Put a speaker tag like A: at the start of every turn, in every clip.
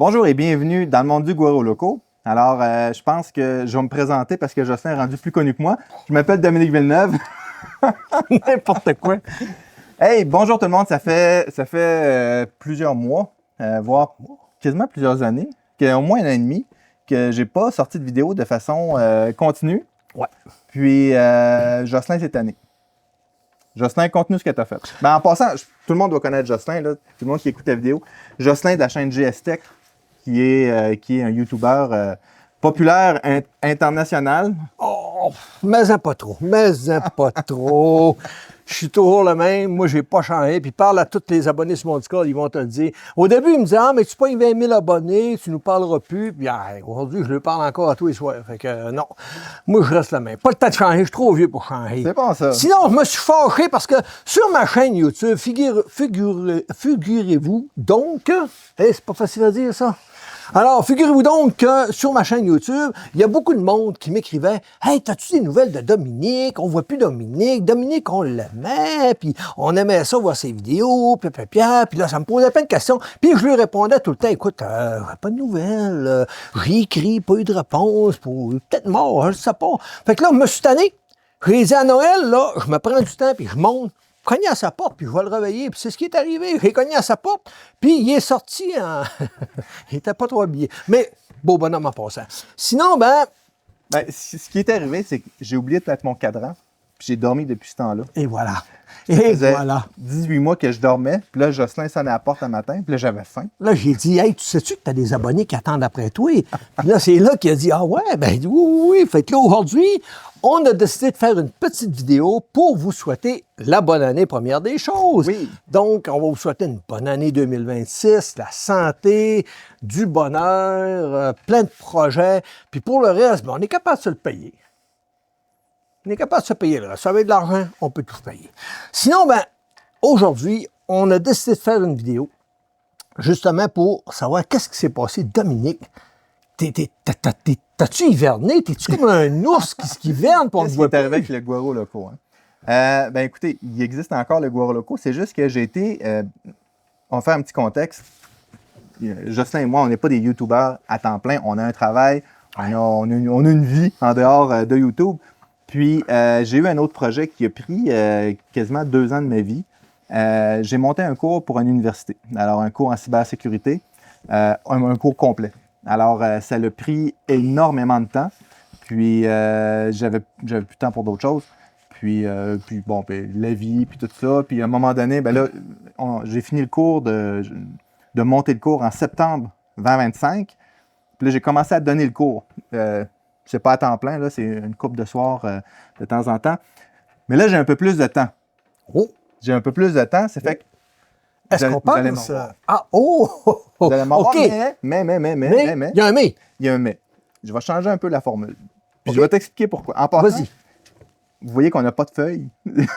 A: Bonjour et bienvenue dans le monde du Guaro Loco. Alors, je pense que je vais me présenter parce que Jocelyn est rendu plus connu que moi. Je m'appelle Dominique Villeneuve.
B: N'importe quoi.
A: Hey, bonjour tout le monde. Ça fait plusieurs mois, voire quasiment plusieurs années, au moins un an et demi, que j'ai pas sorti de vidéo de façon continue.
B: Ouais.
A: Puis, Jocelyn cette année. Jocelyn, conte-nous ce que tu as fait. Ben, en passant, tout le monde doit connaître Jocelyn, là, tout le monde qui écoute la vidéo. Jocelyn de la chaîne GS Tech, qui est un YouTuber populaire international.
B: Oh, mais pas trop. Pas trop. Je suis toujours le même. Moi, j'ai pas changé. Puis parle à tous les abonnés sur mon Discord, ils vont te le dire. Au début, ils me disaient, mais tu pas 20 000 abonnés, tu nous parleras plus. Puis aujourd'hui, je leur parle encore à tous les soirs. Fait que non. Moi, je reste le même. Pas le temps de changer. Je suis trop vieux pour changer.
A: C'est bon, ça.
B: Sinon, je me suis fâché parce que sur ma chaîne YouTube, figurez-vous donc, c'est pas facile à dire ça. Alors, figurez-vous donc que sur ma chaîne YouTube, il y a beaucoup de monde qui m'écrivait « Hey, t'as-tu des nouvelles de Dominique? On voit plus Dominique. Dominique, on l'aimait, puis on aimait ça, voir ses vidéos, puis là, ça me posait plein de questions. Puis je lui répondais tout le temps « Écoute, pas de nouvelles, j'ai écrit, pas eu de réponse, peut-être mort, je sais pas. » Fait que là, je me suis tanné. J'ai dit à Noël, là, je me prends du temps, puis je monte. Cogné à sa porte, puis je vais le réveiller. Puis c'est ce qui est arrivé. J'ai cogné à sa porte, puis il est sorti en... il était pas trop habillé. Mais, beau bonhomme en passant. Sinon,
A: ce qui est arrivé, c'est que j'ai oublié de mettre mon cadran, puis j'ai dormi depuis ce temps-là.
B: Et voilà.
A: Ça faisait 18 mois que je dormais, puis là, Jocelyn sonnait à la porte un matin, puis là, j'avais faim.
B: Là, j'ai dit, hey, tu sais-tu que tu as des abonnés qui attendent après toi? Puis là, c'est là qu'il a dit, ah ouais, ben oui. Fait que là, aujourd'hui, on a décidé de faire une petite vidéo pour vous souhaiter la bonne année, première des choses.
A: Oui.
B: Donc, on va vous souhaiter une bonne année 2026, la santé, du bonheur, plein de projets. Puis pour le reste, on est capable de se le payer. On est capable de se payer le reste. Avec de l'argent, on peut tout payer. Sinon, aujourd'hui, on a décidé de faire une vidéo justement pour savoir qu'est-ce qui s'est passé. Dominique, t'as-tu hiverné? T'es-tu comme un ours qui hiverne pour
A: Qu'est-ce qui est arrivé avec le Guaro Loco? Hein? Écoutez, il existe encore le Guaro Loco. C'est juste que j'ai été... on va faire un petit contexte. Jocelyn et moi, on n'est pas des YouTubers à temps plein. On a un travail, on a une vie en dehors de YouTube. Puis, j'ai eu un autre projet qui a pris quasiment 2 ans de ma vie. J'ai monté un cours pour une université. Alors, un cours en cybersécurité, un cours complet. Alors, ça l'a pris énormément de temps. Puis, j'avais plus de temps pour d'autres choses. Puis la vie, puis tout ça. Puis, à un moment donné, j'ai fini le cours de monter le cours en septembre 2025. Puis là, j'ai commencé à donner le cours. C'est pas à temps plein, là, c'est une couple de soirs de temps en temps. Mais là, j'ai un peu plus de temps.
B: Oh!
A: J'ai un peu plus de temps, c'est fait que...
B: Est-ce qu'on pense...
A: Vous allez m'en voir,
B: OK.
A: Mais...
B: Il y a un mais.
A: Il y a un mais. Je vais changer un peu la formule. Puis je vais t'expliquer pourquoi. En passant,
B: vas-y.
A: Vous voyez qu'on n'a pas de feuilles.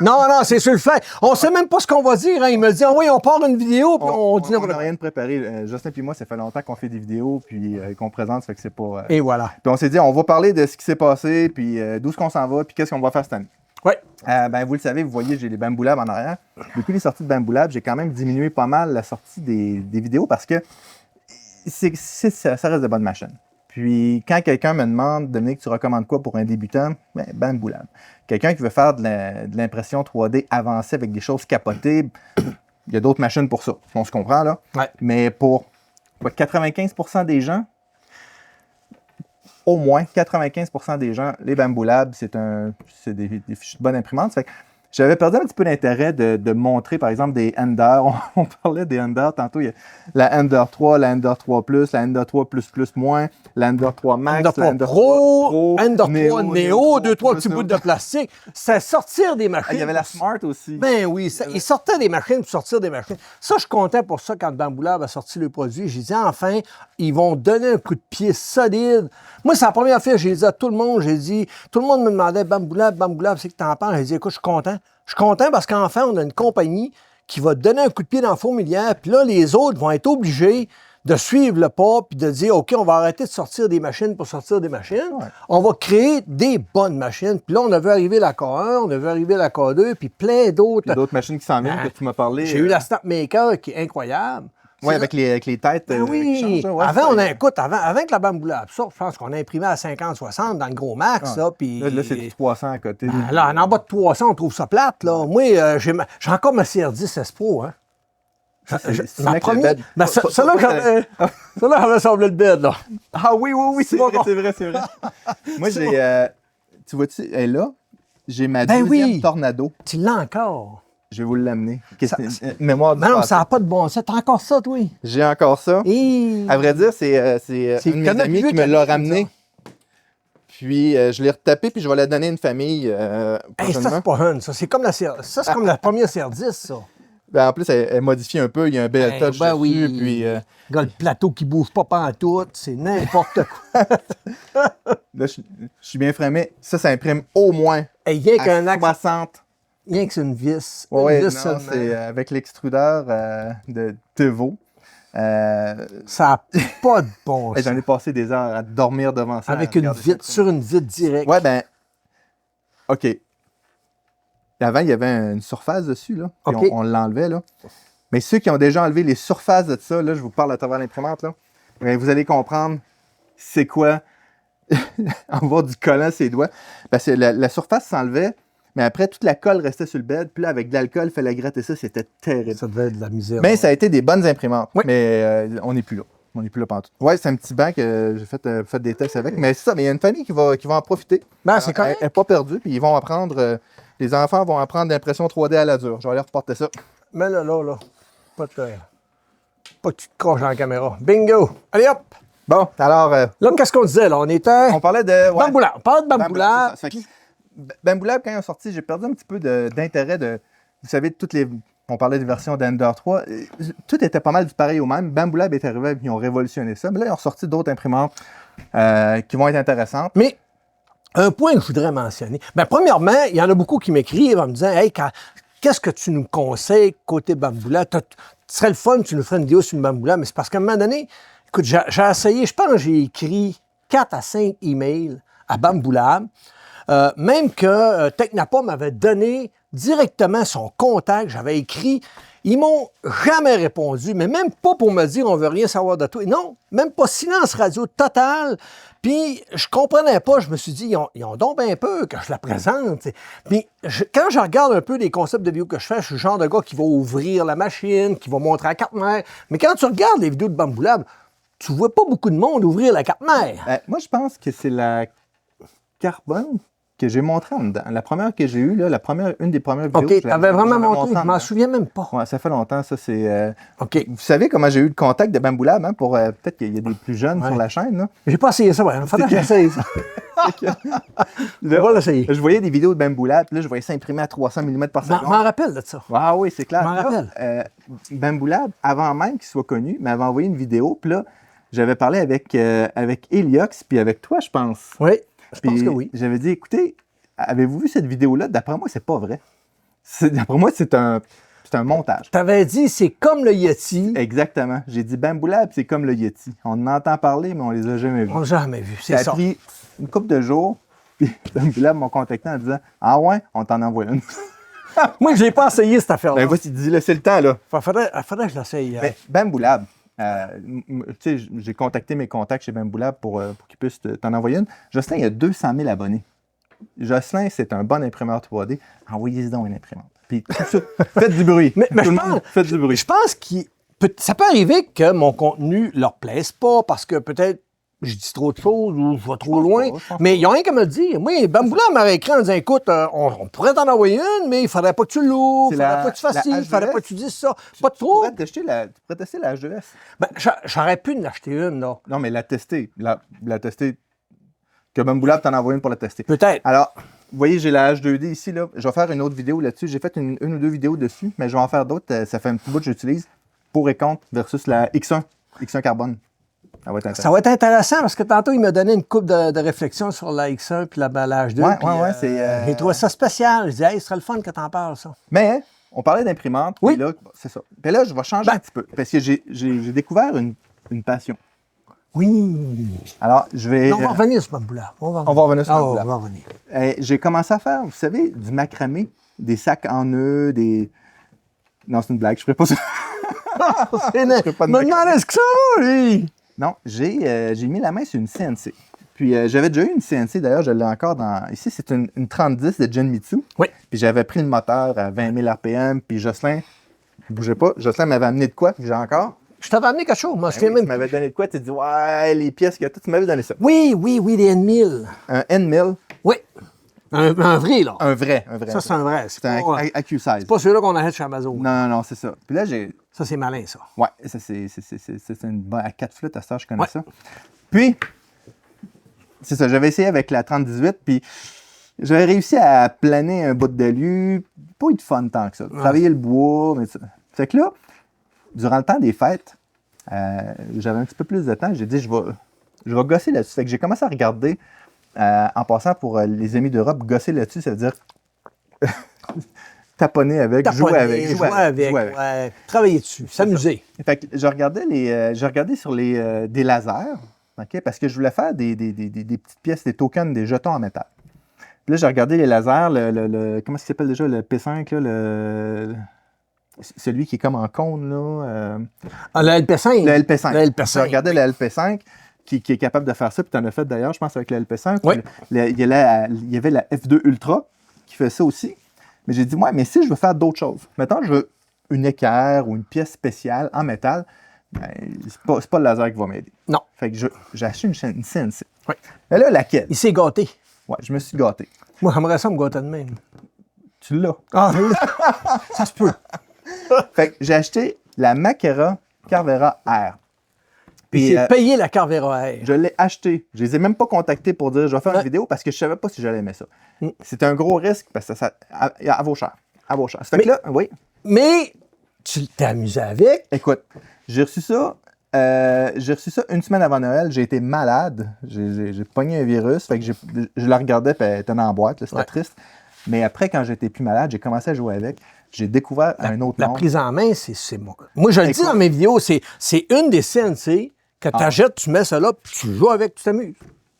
B: Non, c'est sur le fait. On sait même pas ce qu'on va dire. Hein. Il me dit, oui, on part une vidéo, puis on dit...
A: On n'a rien de préparé. Justin et moi, ça fait longtemps qu'on fait des vidéos, puis qu'on présente, ça fait que c'est pas...
B: Et voilà.
A: Puis on s'est dit, on va parler de ce qui s'est passé, puis d'où est-ce qu'on s'en va, puis qu'est-ce qu'on va faire cette année.
B: Oui.
A: Vous le savez, vous voyez, j'ai les Bamboo Labs en arrière. Depuis les sorties de Bamboo Labs, j'ai quand même diminué pas mal la sortie des vidéos parce que ça reste de bonnes machines. Puis, quand quelqu'un me demande, Dominique, tu recommandes quoi pour un débutant? Bamboo Labs. Quelqu'un qui veut faire de l'impression 3D avancée avec des choses capotées, il y a d'autres machines pour ça. On se comprend, là?
B: Ouais.
A: Mais pour 95% des gens, au moins 95% des gens, les Bamboo Labs, c'est des fichiers de bonne imprimante. Ça fait que j'avais perdu un petit peu d'intérêt de montrer, par exemple, des Ender. On parlait des Ender tantôt. Il y a la Ender 3, la Ender 3 Plus, la Ender 3 Plus moins, la Ender 3 Max,
B: Ender 3
A: la Ender
B: Pro,
A: 3
B: Ender 3 Neo, 2-3 petits bouts de plastique. C'est sortir des machines.
A: Il y avait la Smart aussi.
B: Ben oui, ils sortaient des machines pour sortir des machines. Ça, je suis content pour ça quand Bamboo Lab a sorti le produit. J'ai dit, enfin, ils vont donner un coup de pied solide. Moi, c'est la première fois que j'ai dit à tout le monde, tout le monde me demandait, Bamboo Lab, c'est que t'en penses? J'ai dit, écoute, je suis content. Je suis content parce qu'enfin, on a une compagnie qui va donner un coup de pied dans la fourmilière, puis là, les autres vont être obligés de suivre le pas, puis de dire, OK, on va arrêter de sortir des machines pour sortir des machines. Ouais. On va créer des bonnes machines. Puis là, on a vu arriver la K1, on a vu arriver la K2, puis plein d'autres.
A: Il y a d'autres machines qui s'en viennent, que tu m'as parlé.
B: J'ai eu la Snapmaker qui est incroyable.
A: Oui, avec les têtes
B: Ben
A: qui
B: oui!
A: changent, ouais,
B: avant,
A: ça,
B: écoute, avant que la Bamboula absorbe, je pense qu'on a imprimé à 50-60 dans le gros max,
A: ah,
B: là, puis...
A: là, c'est du 300 à côté.
B: Ben là, en bas de 300, on trouve ça plate, là. Moi, j'ai encore ma CR10 S Pro, hein. Ma première... Ben, celle-là, j'avais semblé le bed, là.
A: Ah oui, c'est
B: bon.
A: vrai, c'est vrai, c'est vrai. Moi, j'ai... tu vois-tu, elle est là, j'ai ma
B: Ben
A: deuxième
B: oui.
A: Tornado.
B: Tu l'as encore.
A: Je vais vous l'amener. Mémoire du
B: Ben non,
A: passé.
B: ça n'a pas de bon sens. T'as encore ça, toi?
A: J'ai encore ça.
B: Et...
A: À vrai dire, c'est un de mes amis qui me l'a ramené. Puis, je l'ai retapé, puis je vais la donner à une famille
B: Hey, ça,
A: prochainement.
B: c'est pas un, ça. C'est comme la ça, c'est comme la première CR10, ça.
A: Ben, en plus, elle modifie un peu. Il y a un bel touch
B: ben
A: dessus.
B: oui.
A: Puis,
B: Regarde, le plateau qui bouge pas pantoute, c'est n'importe quoi.
A: là, je suis bien framé. Ça imprime au moins
B: Hey, rien qu'un
A: à
B: axe,
A: 60.
B: rien que c'est une vis.
A: Oui,
B: Une
A: non,
B: vis seulement.
A: c'est avec l'extrudeur de Tevo.
B: Ça n'a pas de bon
A: Hey,
B: sens.
A: j'en ai passé des heures à dormir devant ça.
B: Avec
A: à
B: une
A: regarder
B: vitre,
A: ça.
B: sur une vitre directe.
A: Ouais, ben, OK. Avant, il y avait une surface dessus, là. Puis
B: OK.
A: on l'enlevait, là. Mais ceux qui ont déjà enlevé les surfaces de ça, là, je vous parle à travers l'imprimante, là, ben, vous allez comprendre c'est quoi avoir du collant sur les doigts. Parce que la surface s'enlevait, mais après, toute la colle restait sur le bed. Puis là, avec de l'alcool, il fallait gratter ça. C'était terrible.
B: Ça devait être de la misère.
A: Mais ça a été des bonnes imprimantes.
B: Oui.
A: Mais on n'est plus là. On n'est plus là pantoute. Ouais, c'est un petit banc que j'ai fait des tests avec. Mais c'est ça, mais il y a une famille qui va en profiter.
B: Ben, c'est
A: Elle
B: correct.
A: n'est pas perdue, puis ils vont apprendre, les enfants vont apprendre l'impression 3D à la dure. Je vais aller reporter ça.
B: Mais là, pas de petite croche dans la caméra. Bingo! Allez hop!
A: Bon, alors,
B: Là, qu'est-ce qu'on disait, là? On était...
A: on parlait de... ouais,
B: Bamboula. On parlait de Bamboula.
A: c'est ça. Fait que Bamboula, quand ils ont sorti, j'ai perdu un petit peu d'intérêt de... Vous savez, toutes les... On parlait des versions d'Ender 3. Tout était pas mal du pareil au même. Bamboula est arrivé et ils ont révolutionné ça. Mais là, ils ont sorti d'autres imprimantes qui vont être intéressantes.
B: Mais un point que je voudrais mentionner. Ben, premièrement, il y en a beaucoup qui m'écrivent en me disant, hey, qu'est-ce que tu nous conseilles côté Bamboula? Ce serait le fun, tu nous ferais une vidéo sur une Bamboula, mais c'est parce qu'à un moment donné, écoute, j'ai essayé, je pense que j'ai écrit 4 à 5 emails à Bamboula, même que Technapom m'avait donné directement son contact, j'avais écrit, ils m'ont jamais répondu, mais même pas pour me dire on veut rien savoir de toi. Non, même pas, silence radio total. Puis je comprenais pas, je me suis dit, ils ont donc bien peu que je la présente. T'sais. Puis quand je regarde un peu les concepts de vidéos que je fais, je suis le genre de gars qui va ouvrir la machine, qui va montrer la carte mère. Mais quand tu regardes les vidéos de Bamboula, tu vois pas beaucoup de monde ouvrir la carte mère.
A: Moi, je pense que c'est la carbone que j'ai montrée en dedans. La première que j'ai eue, là, une des premières vidéos.
B: OK, tu avais vraiment montré, je
A: en
B: m'en
A: dedans.
B: souviens même pas.
A: Ouais, ça fait longtemps, ça, c'est...
B: OK.
A: Vous savez comment j'ai eu le contact de Bamboula, hein, pour... peut-être qu'il y a des plus jeunes
B: Ouais.
A: sur la chaîne, là.
B: J'ai pas essayé ça, ouais. Il faudrait que j'essaye ça. On va l'essayer.
A: Je voyais des vidéos de Bamboula, puis là, je voyais ça imprimer à 300 mm par
B: Je
A: seconde.
B: m'en rappelle de ça.
A: Ah oui, c'est clair.
B: Je m'en
A: Là,
B: rappelle.
A: Bamboula, avant même qu'il soit connu, m'avait envoyé une vidéo, puis là, j'avais parlé avec Eliox, puis avec toi, je pense.
B: Oui, je pense
A: Puis
B: que oui.
A: j'avais dit, écoutez, avez-vous vu cette vidéo-là? D'après moi, c'est pas vrai. D'après moi, c'est un montage.
B: Tu avais dit, c'est comme le Yeti.
A: Exactement. J'ai dit Bamboula, puis c'est comme le Yeti. On en entend parler, mais on les a jamais vus.
B: On l'a jamais vu, c'est
A: Ça a
B: ça.
A: pris une couple de jours, puis Bamboula m'a contacté en disant, ah ouais, on t'en envoie une.
B: Moi, je n'ai pas essayé cette affaire-là.
A: Ben voici, dis-le, c'est le temps, là.
B: Faudrait que je l'essaye.
A: Ben, Bamboula, tu sais, j'ai contacté mes contacts chez Bamboula pour qu'ils puissent t'en envoyer une. Jocelyn, il y a 200 000 abonnés. Jocelyn, c'est un bon imprimeur 3D. Envoyez-y donc une imprimante. Puis, tout ça, faites du bruit.
B: Mais
A: Tout
B: je
A: le
B: pense-
A: monde, faites du bruit.
B: Je pense que ça peut arriver que mon contenu leur plaise pas parce que peut-être je dis trop de choses ou je vais trop loin.
A: je pense
B: Mais ils n'ont rien qu'à me le dire. Moi, Bamboula m'aurait écrit en disant, écoute, on pourrait t'en envoyer une, mais il faudrait pas que tu l'ouvres, il
A: C'est
B: faudrait
A: la-
B: pas que tu fasses
A: la
B: ci, il faudrait
A: H2S.
B: pas que tu dises ça. Pas
A: Tu
B: trop.
A: pourrais tester la H2S.
B: Ben, j'aurais pu en acheter une, là.
A: Non, mais la tester. La tester. Que Bamboula t'en envoie une pour la tester.
B: Peut-être.
A: Alors, vous voyez, j'ai la H2D ici, là. Je vais faire une autre vidéo là-dessus. J'ai fait une ou deux vidéos dessus, mais je vais en faire d'autres. Ça fait un petit bout que j'utilise pour et contre versus la X1 carbone. Ça va être intéressant.
B: Ça va être intéressant parce que tantôt, il m'a donné une coupe de réflexion sur la X1 puis la H2.
A: Ouais,
B: puis,
A: ouais, c'est,
B: J'ai trouvé ça spécial. Je dis, hey, ce serait le fun que t'en parles, ça.
A: Mais on parlait d'imprimante.
B: Oui.
A: Puis là, c'est ça. Puis là, je vais changer un petit peu. Parce que j'ai découvert une passion.
B: Oui.
A: Alors, je vais.
B: On va revenir sur Bamboula. On va
A: revenir sur
B: Ah,
A: Bamboula.
B: on va revenir.
A: J'ai commencé à faire, vous savez, du macramé, des sacs en nœuds, des. Non, c'est une blague, je ferai pas ça. ferai pas de
B: me demandais ce que ça va, lui.
A: Non, j'ai mis la main sur une CNC. Puis j'avais déjà eu une CNC, d'ailleurs, je l'ai encore dans... Ici, c'est une 3010 de Genmitsu.
B: Oui.
A: Puis j'avais pris le moteur à 20 000 RPM, puis Jocelyn, ne bougez pas, Jocelyn m'avait amené de quoi, puis j'ai encore.
B: Je t'avais amené quelque chose, moi, je
A: Ben
B: fais
A: oui,
B: même.
A: tu m'avais donné de quoi, tu dis, ouais, les pièces qu'il y a tout, tu m'avais donné ça.
B: Oui, les N1000.
A: Un N1000.
B: Oui. Un vrai, là.
A: Un vrai.
B: Ça, c'est un vrai.
A: C'est un AQ16.
B: C'est pas celui-là qu'on achète chez Amazon.
A: Non, c'est ça. Puis là, j'ai...
B: Ça, c'est malin, ça.
A: Ouais, ça, c'est une bonne... À 4 flûtes, à ça, je connais
B: Ouais.
A: ça. Puis, c'est ça, j'avais essayé avec la 3018, puis j'avais réussi à planer un bout de delu. Pas eu de fun tant que ça. Travailler le bois, mais ça. Fait que là, durant le temps des fêtes, j'avais un petit peu plus de temps. J'ai dit, je vais gosser là-dessus. Fait que j'ai commencé à regarder, en passant pour les amis d'Europe, gosser là-dessus, ça veut dire taponner avec, jouer avec.
B: Ouais. Travailler dessus, s'amuser.
A: Fait que je regardais sur des lasers, OK, parce que je voulais faire des petites pièces, des tokens, des jetons en métal. Puis là, j'ai regardé les lasers, comment ça s'appelle déjà, le P5, là, celui qui est comme en cône, là.
B: Le LP5.
A: Le LP5.
B: Le LP5.
A: J'ai regardé le LP5 qui est capable de faire ça, puis tu en as fait d'ailleurs, je pense, avec le LP5.
B: Oui.
A: Il y avait la F2 Ultra qui fait ça aussi. Mais j'ai dit, ouais, mais si je veux faire d'autres choses, mettons, je veux une équerre ou une pièce spéciale en métal, ben, c'est pas le laser qui va m'aider.
B: Non.
A: Fait que j'ai acheté une CNC.
B: Oui.
A: Mais là, laquelle?
B: Il s'est gâté.
A: Ouais, je me suis gâté.
B: Moi, j'aimerais ça me gâter de même.
A: Tu l'as.
B: Ah, ça se peut.
A: Fait que j'ai acheté la Makera Carvera R.
B: Puis c'est payé la Carvera R.
A: Je l'ai acheté. Je les ai même pas contactés pour dire je vais faire une vidéo parce que je savais pas si j'allais aimer ça. C'était un gros risque parce que ça vaut cher. Ça vaut cher. Ça fait que là, oui.
B: Mais tu t'es amusé avec.
A: Écoute, j'ai reçu ça une semaine avant Noël. J'ai été malade. J'ai pogné un virus. Fait que je la regardais et elle était en boîte. C'était triste. Mais après, quand j'étais plus malade, j'ai commencé à jouer avec. J'ai découvert un autre
B: La
A: monde.
B: prise en main, c'est moi. Moi, je le dis dans mes vidéos, c'est une des CNC que tu achètes, tu mets ça là, puis tu joues avec, tu t'amuses.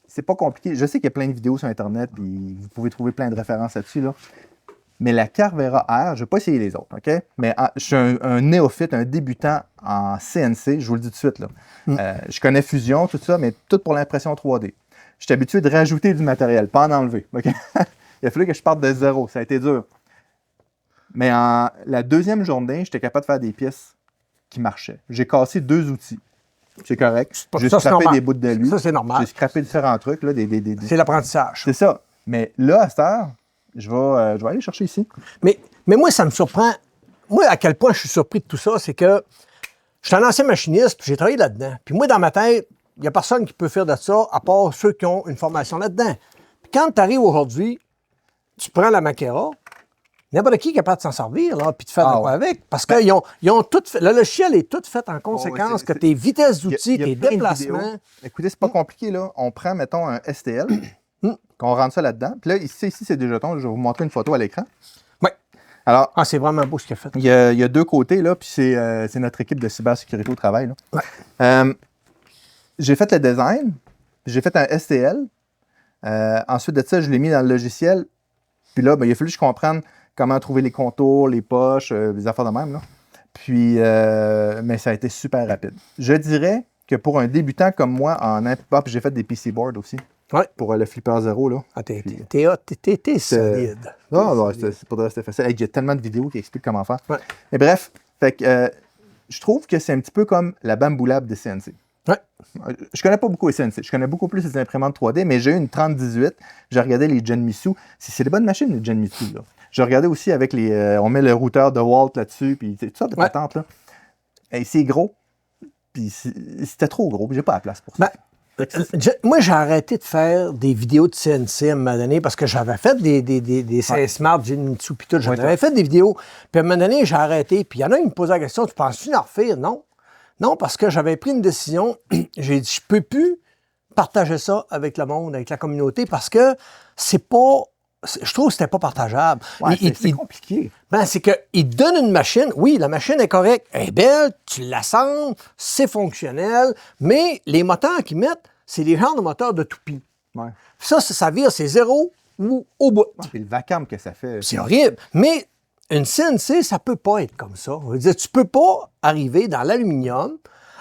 A: C'est pas compliqué. Je sais qu'il y a plein de vidéos sur Internet, puis vous pouvez trouver plein de références là-dessus. Là. Mais la Carvera R, je ne vais pas essayer les autres, OK? Mais je suis un néophyte, un débutant en CNC, je vous le dis tout de suite. Là. Je connais Fusion, tout ça, mais tout pour l'impression 3D. Je suis habitué de rajouter du matériel, pas en enlever. OK? Il a fallu que je parte de zéro. Ça a été dur. Mais la deuxième journée, j'étais capable de faire des pièces qui marchaient. J'ai cassé 2 outils. C'est correct. J'ai scrappé des bouts de lui.
B: Ça, c'est normal.
A: J'ai scrappé différents trucs. Là,
B: C'est l'apprentissage.
A: C'est ça. Mais là, à cette heure, je vais aller chercher ici.
B: Mais moi, ça me surprend. Moi, à quel point je suis surpris de tout ça, c'est que je suis un ancien machiniste, puis j'ai travaillé là-dedans. Puis moi, dans ma tête, il n'y a personne qui peut faire de ça, à part ceux qui ont une formation là-dedans. Puis quand tu arrives aujourd'hui, tu prends la Makera, n'importe qui est capable de s'en servir, là, puis de faire de quoi avec. Parce qu'ils ont tout fait. Le logiciel est tout fait en conséquence que tes vitesses d'outils, tes déplacements.
A: Écoutez, c'est pas compliqué, là. On prend, mettons, un STL, qu'on rentre ça là-dedans. Puis là, ici, c'est des jetons. Je vais vous montrer une photo à l'écran.
B: Oui.
A: Alors,
B: c'est vraiment beau ce qu'il a fait.
A: Il y a 2 côtés, là, puis c'est notre équipe de cybersécurité au travail. Là.
B: Ouais.
A: J'ai fait le design, puis j'ai fait un STL. Ensuite de ça, je l'ai mis dans le logiciel. Puis là, il a fallu que je comprenne comment trouver les contours, les poches, les affaires de même. Là. Puis, mais ça a été super rapide. Je dirais que pour un débutant comme moi, puis j'ai fait des PC boards aussi.
B: Ouais.
A: Pour le Flipper Zero. Là.
B: Ah, t'es solide.
A: Non, pour de vrai, c'était facile. Il y a tellement de vidéos qui expliquent comment faire.
B: Ouais.
A: Et bref, fait que, je trouve que c'est un petit peu comme la Bamboo Lab des CNC.
B: Ouais.
A: Je connais pas beaucoup les CNC. Je connais beaucoup plus les imprimantes 3D, mais j'ai eu une 3018. J'ai regardé les Genmitsu. C'est des bonnes machines, les Genmitsu. Là. J'ai regardé aussi avec on met le routeur de Walt là-dessus, puis toutes sortes de patentes. Là. Et c'est gros. Puis c'était trop gros, puis j'ai pas la place pour ça.
B: Moi, j'ai arrêté de faire des vidéos de CNC à un moment donné parce que j'avais fait des Smart, Genmitsu, puis tout. J'avais fait des vidéos. Puis à un moment donné, j'ai arrêté. Puis il y en a qui me posaient la question, tu penses-tu en refaire? Non. Non, parce que j'avais pris une décision. J'ai dit, je peux plus partager ça avec le monde, avec la communauté, parce que c'est pas... Je trouve que c'était pas partageable.
A: Ouais, c'est compliqué.
B: C'est qu'il donne une machine. Oui, la machine est correcte. Elle est belle, tu l'assembles, c'est fonctionnel. Mais les moteurs qu'ils mettent, c'est les genres de moteurs de toupie.
A: Ouais.
B: Ça vire, c'est 0 ou au bout.
A: Puis le vacarme que ça fait.
B: C'est horrible. Mais une CNC, ça peut pas être comme ça. Je veux dire, tu peux pas arriver dans l'aluminium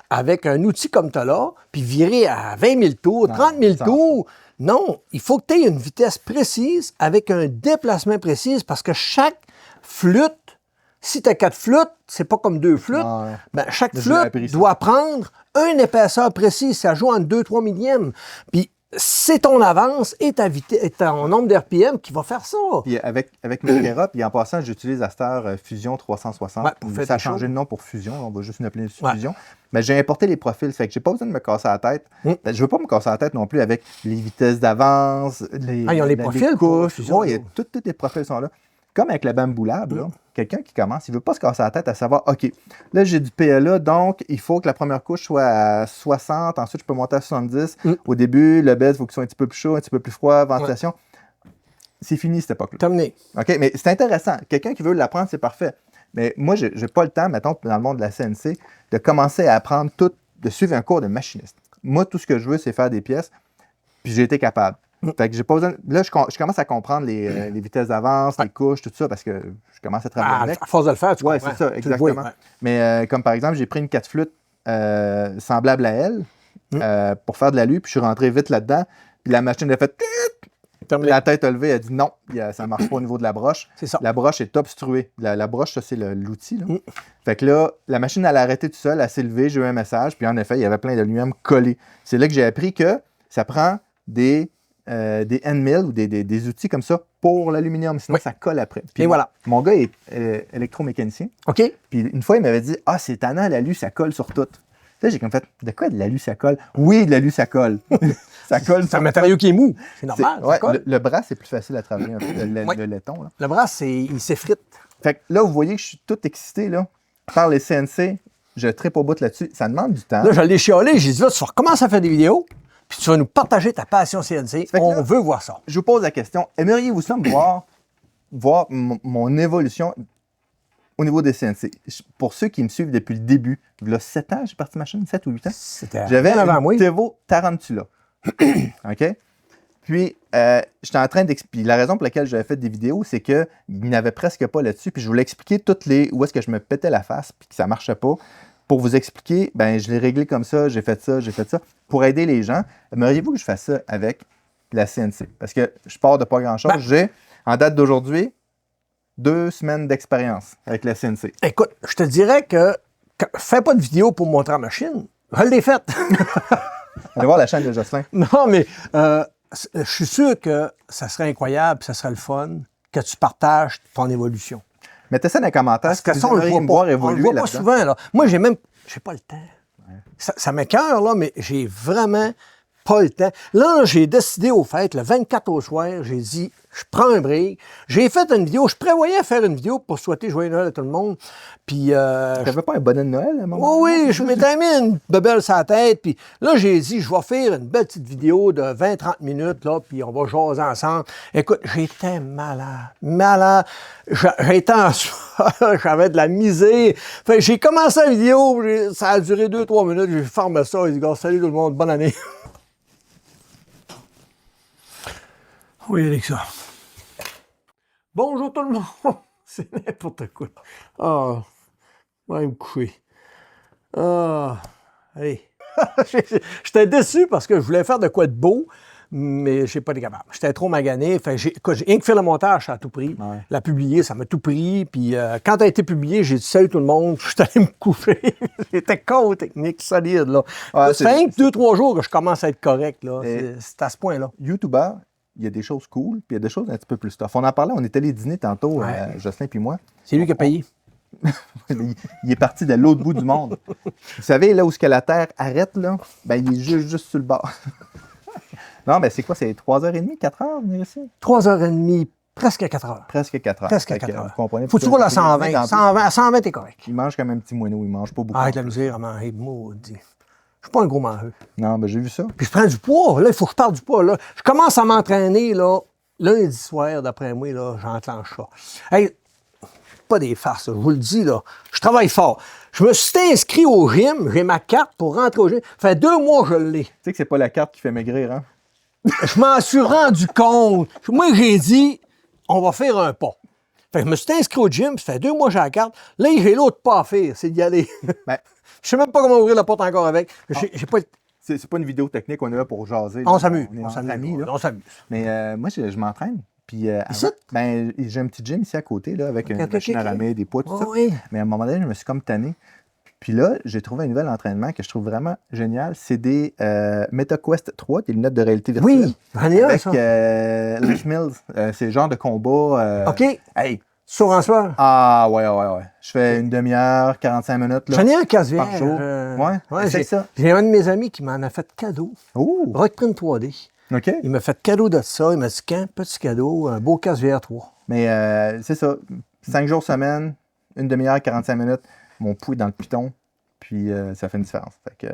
B: avec un outil comme tu as là, puis virer à 20 000 tours, 30 000 tours. Non, il faut que tu aies une vitesse précise avec un déplacement précis parce que chaque flûte, si tu as 4 flûtes, c'est pas comme 2 flûtes, ben, chaque flûte doit prendre une épaisseur précise. Ça joue en 2-3 millièmes. Puis c'est ton avance et ta vitesse, et ton nombre d'RPM qui va faire ça.
A: Puis avec Micrera, puis en passant, j'utilise à cette heure Fusion 360. Ça a changé de nom pour Fusion, on va juste l'appeler Fusion. Mais j'ai importé les profils, fait que j'ai pas besoin de me casser la tête. Je veux pas me casser la tête non plus avec les vitesses d'avance,
B: ils ont les profils,
A: les couches. Tous les profils sont là. Comme avec le Bamboo Lab, quelqu'un qui commence, il ne veut pas se casser la tête à savoir, OK, là, j'ai du PLA, donc il faut que la première couche soit à 60, ensuite, je peux monter à 70. Au début, le bed, il faut qu'il soit un petit peu plus chaud, un petit peu plus froid, ventilation. C'est fini, cette époque-là.
B: Terminé.
A: OK, mais c'est intéressant. Quelqu'un qui veut l'apprendre, c'est parfait. Mais moi, je n'ai pas le temps, mettons, dans le monde de la CNC, de commencer à apprendre tout, de suivre un cours de machiniste. Moi, tout ce que je veux, c'est faire des pièces, puis j'ai été capable. Fait que j'ai pas besoin. Là, je commence à comprendre les vitesses d'avance, les couches, tout ça, parce que je commence à travailler avec.
B: À force de le faire, tu comprends.
A: Oui, c'est ça, exactement. Mais comme par exemple, j'ai pris une 4 flûtes semblable à elle pour faire de l'alu, puis je suis rentré vite là-dedans, puis la machine a fait la tête a levé, elle a dit non, ça ne marche pas au niveau de la broche.
B: C'est ça.
A: La broche est obstruée. La broche, ça, c'est l'outil. Fait que là, la machine, elle a arrêté tout seul, elle s'est levée, j'ai eu un message, puis en effet, il y avait plein d'aluminium collé. C'est là que j'ai appris que ça prend des end mills ou des outils comme ça pour l'aluminium, sinon ça colle après. Puis
B: et voilà.
A: Mon gars est électromécanicien.
B: OK.
A: Puis une fois, il m'avait dit « Ah, c'est tannant, l'alu, ça colle sur tout. » Là, j'ai comme fait « De quoi de l'alu, ça colle? » Oui, de l'alu, ça colle. Ça colle.
B: C'est un matériau qui est mou. C'est normal.
A: Le bras, c'est plus facile à travailler un peu, le laiton. Là.
B: Le bras, il s'effrite.
A: Fait que là, vous voyez que je suis tout excité là, par les CNC. Je trippe au bout là-dessus. Ça demande du temps.
B: Là, je l'ai chialé. J'ai dit là, tu vas recommencer à faire des vidéos. Puis tu vas nous partager ta passion CNC. On veut voir ça.
A: Je vous pose la question. Aimeriez-vous ça me voir mon évolution au niveau des CNC? Pour ceux qui me suivent depuis le début, il y a 7 ans, j'ai parti ma chaîne, 7 ou 8 ans. J'avais un Tevo Tarantula. OK? Puis, j'étais en train d'expliquer. La raison pour laquelle j'avais fait des vidéos, c'est qu'il n'y avait presque pas là-dessus. Puis, je voulais expliquer où est-ce que je me pétais la face puis que ça ne marchait pas. Pour vous expliquer, ben je l'ai réglé comme ça, j'ai fait ça. Pour aider les gens, aimeriez-vous que je fasse ça avec la CNC? Parce que je pars de pas grand-chose. J'ai, en date d'aujourd'hui, 2 semaines d'expérience avec la CNC.
B: Écoute, je te dirais que fais pas de vidéo pour montrer la machine. Je l'ai faite.
A: Allez voir la chaîne de Jocelyn.
B: Non, mais je suis sûr que ça serait incroyable, ça serait le fun que tu partages ton évolution.
A: Mettez ça dans les commentaires.
B: Parce que ça, on le voit pas souvent. Là. Moi, j'ai pas le temps. Ouais. Ça m'écoeure, là, mais j'ai vraiment pas le temps. Là, j'ai décidé au fait, le 24 au soir, j'ai dit, je prends un break. J'ai fait une vidéo. Je prévoyais faire une vidéo pour souhaiter joyeux Noël à tout le monde. Puis,
A: tu n'avais pas un bonnet de Noël à un moment?
B: Oui, je m'étais mis une bebelle sur la tête. Puis là, j'ai dit, je vais faire une belle petite vidéo de 20-30 minutes, là, puis on va jaser ensemble. Écoute, j'étais malade. J'étais en soir, j'avais de la misère. Fait que j'ai commencé la vidéo, ça a duré 2-3 minutes. J'ai fermé ça. J'ai dit, gars, salut tout le monde, bonne année. Oui, Alexa. Bonjour tout le monde. C'est n'importe quoi. Ah, je vais me coucher. Ah, allez. J'étais déçu parce que je voulais faire de quoi de beau, mais je n'ai pas été capable. J'étais trop magané. Fait j'ai rien que fait le montage, ça a tout pris. Ouais. La publier, ça m'a tout pris. Puis quand elle a été publiée, j'ai dit salut tout le monde. Je suis allé me coucher. J'étais con technique, solide. Là. Ouais, ça fait 2-3 jours que je commence à être correct. Là. C'est à ce point-là.
A: YouTuber, il y a des choses cool, puis il y a des choses un petit peu plus tough. On en parlait, on était allé dîner tantôt, Jocelyn puis moi.
B: C'est lui qui a payé.
A: Il est parti de l'autre bout du monde. Vous savez, là où la Terre arrête, là, ben, il est juste sur le bord. Non, mais c'est quoi? C'est 3h30, 4h, venir ici?
B: 3h30, presque 4h.
A: Presque 4h.
B: Presque 4h.
A: Vous comprenez?
B: Faut que tu roules à 120. À 120, t'es correct.
A: Il mange comme un petit moineau, il mange pas beaucoup.
B: Arrête la misère à manger, maudit. Je suis pas un gros mangeux.
A: Non, ben j'ai vu ça.
B: Puis je prends du poids. Là, il faut que je parle du poids. Là. Je commence à m'entraîner, là. Lundi soir, d'après moi, là, j'enclenche ça. Hey, pas des farces, je vous le dis, là. Je travaille fort. Je me suis inscrit au gym. J'ai ma carte pour rentrer au gym. Ça fait 2 mois que je l'ai.
A: Tu sais que c'est pas la carte qui fait maigrir, hein?
B: Je m'en suis rendu compte. Moi, j'ai dit, on va faire un pas. Fait que je me suis inscrit au gym, ça fait 2 mois que j'ai la carte. Là, j'ai l'autre pas à faire, c'est d'y aller.
A: Ben,
B: Je sais même pas comment ouvrir la porte encore avec. J'ai pas...
A: c'est pas une vidéo technique, on est là pour jaser.
B: On
A: là.
B: s'amuse.
A: On est
B: On
A: entre
B: s'amuse.
A: amis, là.
B: On s'amuse.
A: Mais moi, je m'entraîne. Puis,
B: Ici?
A: ben, j'ai un petit gym ici à côté, là, avec une
B: Ok,
A: machine à
B: ok.
A: ramer, des poids, tout ça.
B: Oui.
A: Mais à un moment donné, je me suis comme tanné. Puis là, j'ai trouvé un nouvel entraînement que je trouve vraiment génial. C'est des MetaQuest 3, des lunettes de réalité virtuelle.
B: Oui, j'en ai un,
A: Avec
B: ça.
A: Les Mills. C'est le genre de combat.
B: OK.
A: Hey.
B: Sur un soir.
A: Ah, ouais. Je fais une demi-heure, 45 minutes. Là,
B: J'en ai un casse
A: par jour. Ouais, c'est ça.
B: J'ai un de mes amis qui m'en a fait cadeau.
A: Oh,
B: Rockprint 3D.
A: OK.
B: Il m'a fait cadeau de ça. Il m'a dit qu'un petit cadeau, un beau casque VR3.
A: Mais c'est ça. 5 jours semaine, une demi-heure, 45 minutes. Mon pouls est dans le piton. Puis ça fait une différence. Fait que,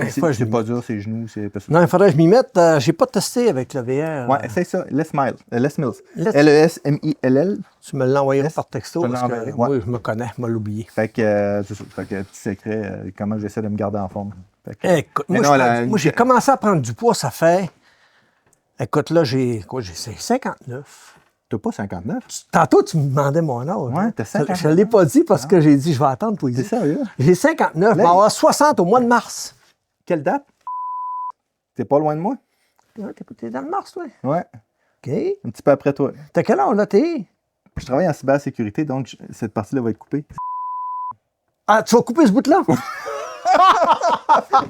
A: c'est pas dur, c'est genoux, c'est pas ça.
B: Non, il faudrait que je m'y mette. J'ai pas testé avec le VR.
A: Ouais, essaye ça. Les Mills.
B: Les-
A: Lesmill.
B: Tu me l'envoyeras par texto
A: Je te
B: parce que
A: l'enverrai,
B: moi, je me connais, je m'ai oublié.
A: Fait que, c'est ça. Fait que, petit secret, comment j'essaie de me garder en forme. Fait que,
B: Écoute,
A: mais
B: moi,
A: non,
B: moi, j'ai commencé à prendre du poids, ça fait... Écoute, là, j'ai 59.
A: T'as pas 59?
B: Tantôt, tu me demandais mon âge.
A: Ouais,
B: hein.
A: t'as 59.
B: Je ne l'ai pas dit parce que j'ai dit, je vais attendre pour y
A: C'est
B: dire.
A: sérieux?
B: J'ai 59, je vais avoir 60 au mois de mars.
A: Quelle date? T'es pas loin de moi?
B: T'es dans le mars, toi?
A: Ouais,
B: OK.
A: un petit peu après toi.
B: T'as quel âge, là, t'es?
A: Je travaille en cybersécurité, donc cette partie-là va être coupée.
B: Ah, tu vas couper ce bout-là?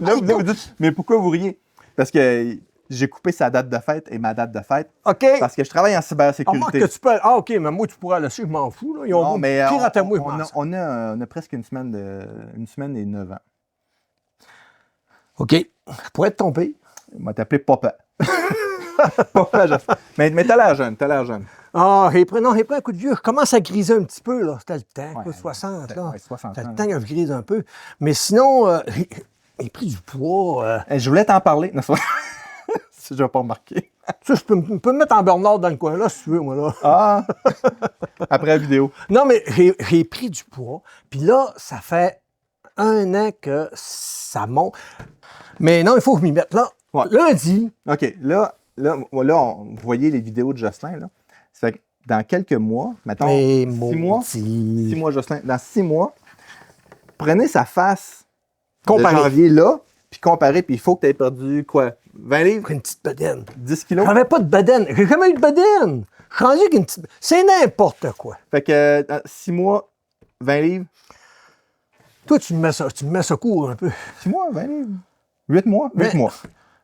A: Là, vous dites, mais pourquoi vous riez? Parce que j'ai coupé sa date de fête et ma date de fête.
B: OK.
A: Parce que je travaille en
B: Ah,
A: cybersécurité.
B: que tu peux... Ah, OK, mais moi, tu pourras là-dessus, je m'en fous. Là. Ils ont
A: Non, mais
B: piraté moi, je
A: on
B: m'en
A: a,
B: sers.
A: on a presque une semaine et 9 ans.
B: OK. Je pourrais te tromper.
A: On m'a t'appelé Papa. Papa, mais t'as l'air jeune,
B: Ah, j'ai pris un coup de vieux. Je commence à griser un petit peu, là. C'était le temps, quoi, 60, là.
A: Ouais, 60
B: C'était
A: ans,
B: le temps que je grise un peu. Mais sinon, j'ai pris du poids.
A: Je voulais t'en parler. Non, si je vais pas remarquer.
B: Tu sais, je peux me mettre en burn-out dans le coin, là, si tu veux, moi, là.
A: Ah! Après la vidéo.
B: Non, mais j'ai pris du poids. Puis là, ça fait 1 an que ça monte. Mais non, il faut que je m'y mette. Là,
A: Ouais.
B: lundi,
A: OK. Là, vous voyez les vidéos de Jocelyn, là. Ça fait que dans quelques mois, mettons,
B: mais
A: 6 mois, 6 mois, Jocelyn, dans 6 mois, prenez sa face
B: Comparé.
A: de janvier, là, puis comparez, puis il faut que tu aies perdu, quoi, 20 livres,
B: une petite bedaine.
A: 10 kilos?
B: J'avais pas de bedaine. J'ai jamais eu de bedaine. Je suis rendu avec une petite... C'est n'importe quoi.
A: Fait que dans 6 mois, 20 livres.
B: Toi, tu me mets ça court un peu.
A: 6 mois, 20 livres. 8 mois? 8
B: Mais-
A: mois.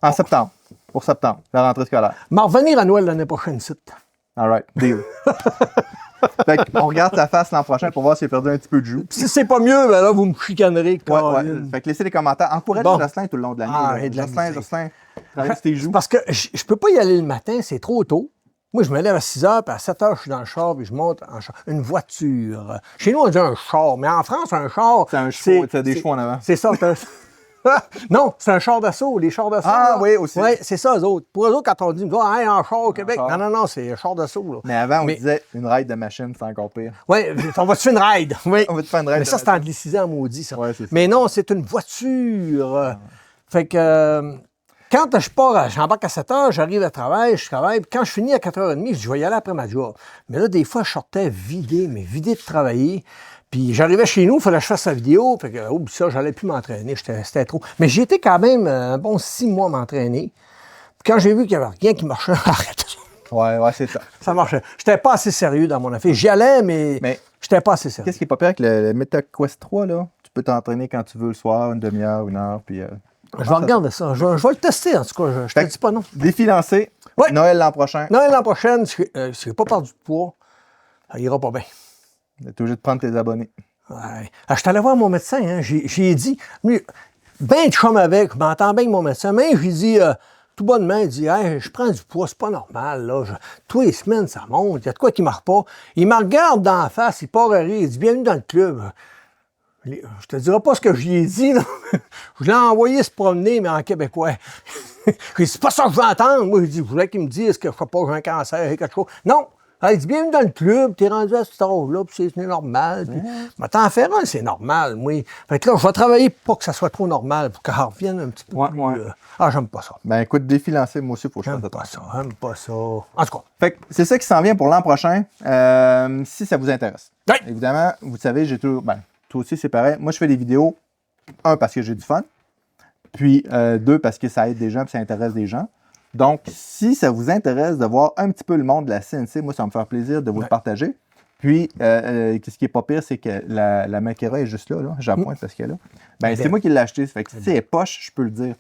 A: En septembre. Pour septembre, la rentrée scolaire.
B: Mais revenir à Noël l'année prochaine, site.
A: All right, deal. Fait qu'on regarde sa face l'an prochain pour voir s'il a perdu un petit peu de joue.
B: Si c'est pas mieux, ben là, vous me chicanerez.
A: Ouais.
B: Caroline.
A: Fait que laissez des commentaires. Encouragez
B: Bon.
A: Jocelyn tout le long de l'année.
B: Ah,
A: là.
B: et de la
A: Jocelyn,
B: musique.
A: travaille sur tes joues.
B: Parce que je peux pas y aller le matin, c'est trop tôt. Moi, je me lève à 6 h, puis à 7 h, je suis dans le char, puis je monte en char. Une voiture. Chez nous, on dit un char, mais en France, un char.
A: C'est un chevaux, t'as des chevaux en avant.
B: C'est ça. Non, c'est un char d'assaut, les chars d'assaut.
A: Ah,
B: là.
A: oui, aussi.
B: Oui, c'est ça, eux autres. Pour eux autres, quand on dit, hey, un char au Québec.
A: char.
B: Non, c'est un char d'assaut. Là.
A: Mais avant, on
B: Mais-
A: disait une ride de machine, c'est encore pire.
B: Oui, on va te faire une ride. Oui.
A: On va te faire une ride
B: Mais
A: de
B: ça, c'est
A: machine.
B: anglicisé en maudit, ça.
A: Ouais, c'est ça.
B: Mais non, c'est une voiture. Fait que quand je pars, j'embarque à 7 h, j'arrive à travail, je travaille. Puis quand je finis à 4 h 30, je vais y aller après ma job. Mais là, des fois, je sortais vidé de travailler. Puis j'arrivais chez nous, il fallait que je fasse la vidéo. Fait que, oublie ça, j'allais plus m'entraîner. C'était trop. Mais j'ai été quand même un bon 6 mois à m'entraîner. Puis quand j'ai vu qu'il n'y avait rien qui marchait, arrête.
A: Ouais, c'est ça.
B: Ça marchait. J'étais pas assez sérieux dans mon affaire. J'y allais, mais j'étais pas assez sérieux.
A: Qu'est-ce qui est pas pire avec le MetaQuest 3, là? Tu peux t'entraîner quand tu veux le soir, une demi-heure, 1 heure, puis...
B: Je vais regarder ça. Je vais le tester, en tout cas. Je te dis pas non.
A: Défi lancé.
B: Ouais.
A: Noël l'an prochain.
B: Noël l'an prochaine, si je n'ai pas perdu de poids, ça ira pas bien.
A: Tu es obligé de prendre tes abonnés.
B: Ouais. Ah, je suis allé voir mon médecin, hein. J'ai dit, ben de chum avec, je m'entends bien avec mon médecin, mais j'ai dit, tout bonnement, il dit, hey, je prends du poids, c'est pas normal, là. Tous les semaines, ça monte, il y a de quoi qui ne marche pas. Il me regarde dans la face, il part à rire, il dit, bienvenue dans le club. Je te dirai pas ce que j'y ai dit, là. Je l'ai envoyé se promener, mais en québécois. J'ai dit, c'est pas ça que je veux entendre. Moi, je dis, je voulais qu'il me dise que je ne sais pas, j'ai un cancer, quelque chose. Non, Ah, il dit, bienvenue dans le club, t'es rendu à cet âge-là, puis c'est normal. Puis, mais t'en faire un, c'est normal, moi. Fait que là, je vais travailler pour que ça soit trop normal, pour qu'elle revienne un petit peu
A: Ouais,
B: plus...
A: ouais.
B: Ah, j'aime pas ça.
A: Ben écoute, défi lancé, moi aussi, il faut que je
B: J'aime
A: fasse
B: pas
A: attention.
B: ça, j'aime pas ça. En tout cas,
A: Fait que c'est ça qui s'en vient pour l'an prochain, si ça vous intéresse.
B: Oui.
A: Évidemment, vous savez, j'ai toujours. Ben, toi aussi, c'est pareil. Moi, je fais des vidéos, un, parce que j'ai du fun, puis deux, parce que ça aide des gens, puis ça intéresse des gens. Donc, si ça vous intéresse de voir un petit peu le monde de la CNC, moi, ça va me faire plaisir de vous le partager. Puis, ce qui est pas pire, c'est que la Makera est juste là. J'appointe parce qu'elle est là. Ben, c'est moi qui l'ai acheté. Fait que si elle est poche, je peux le dire.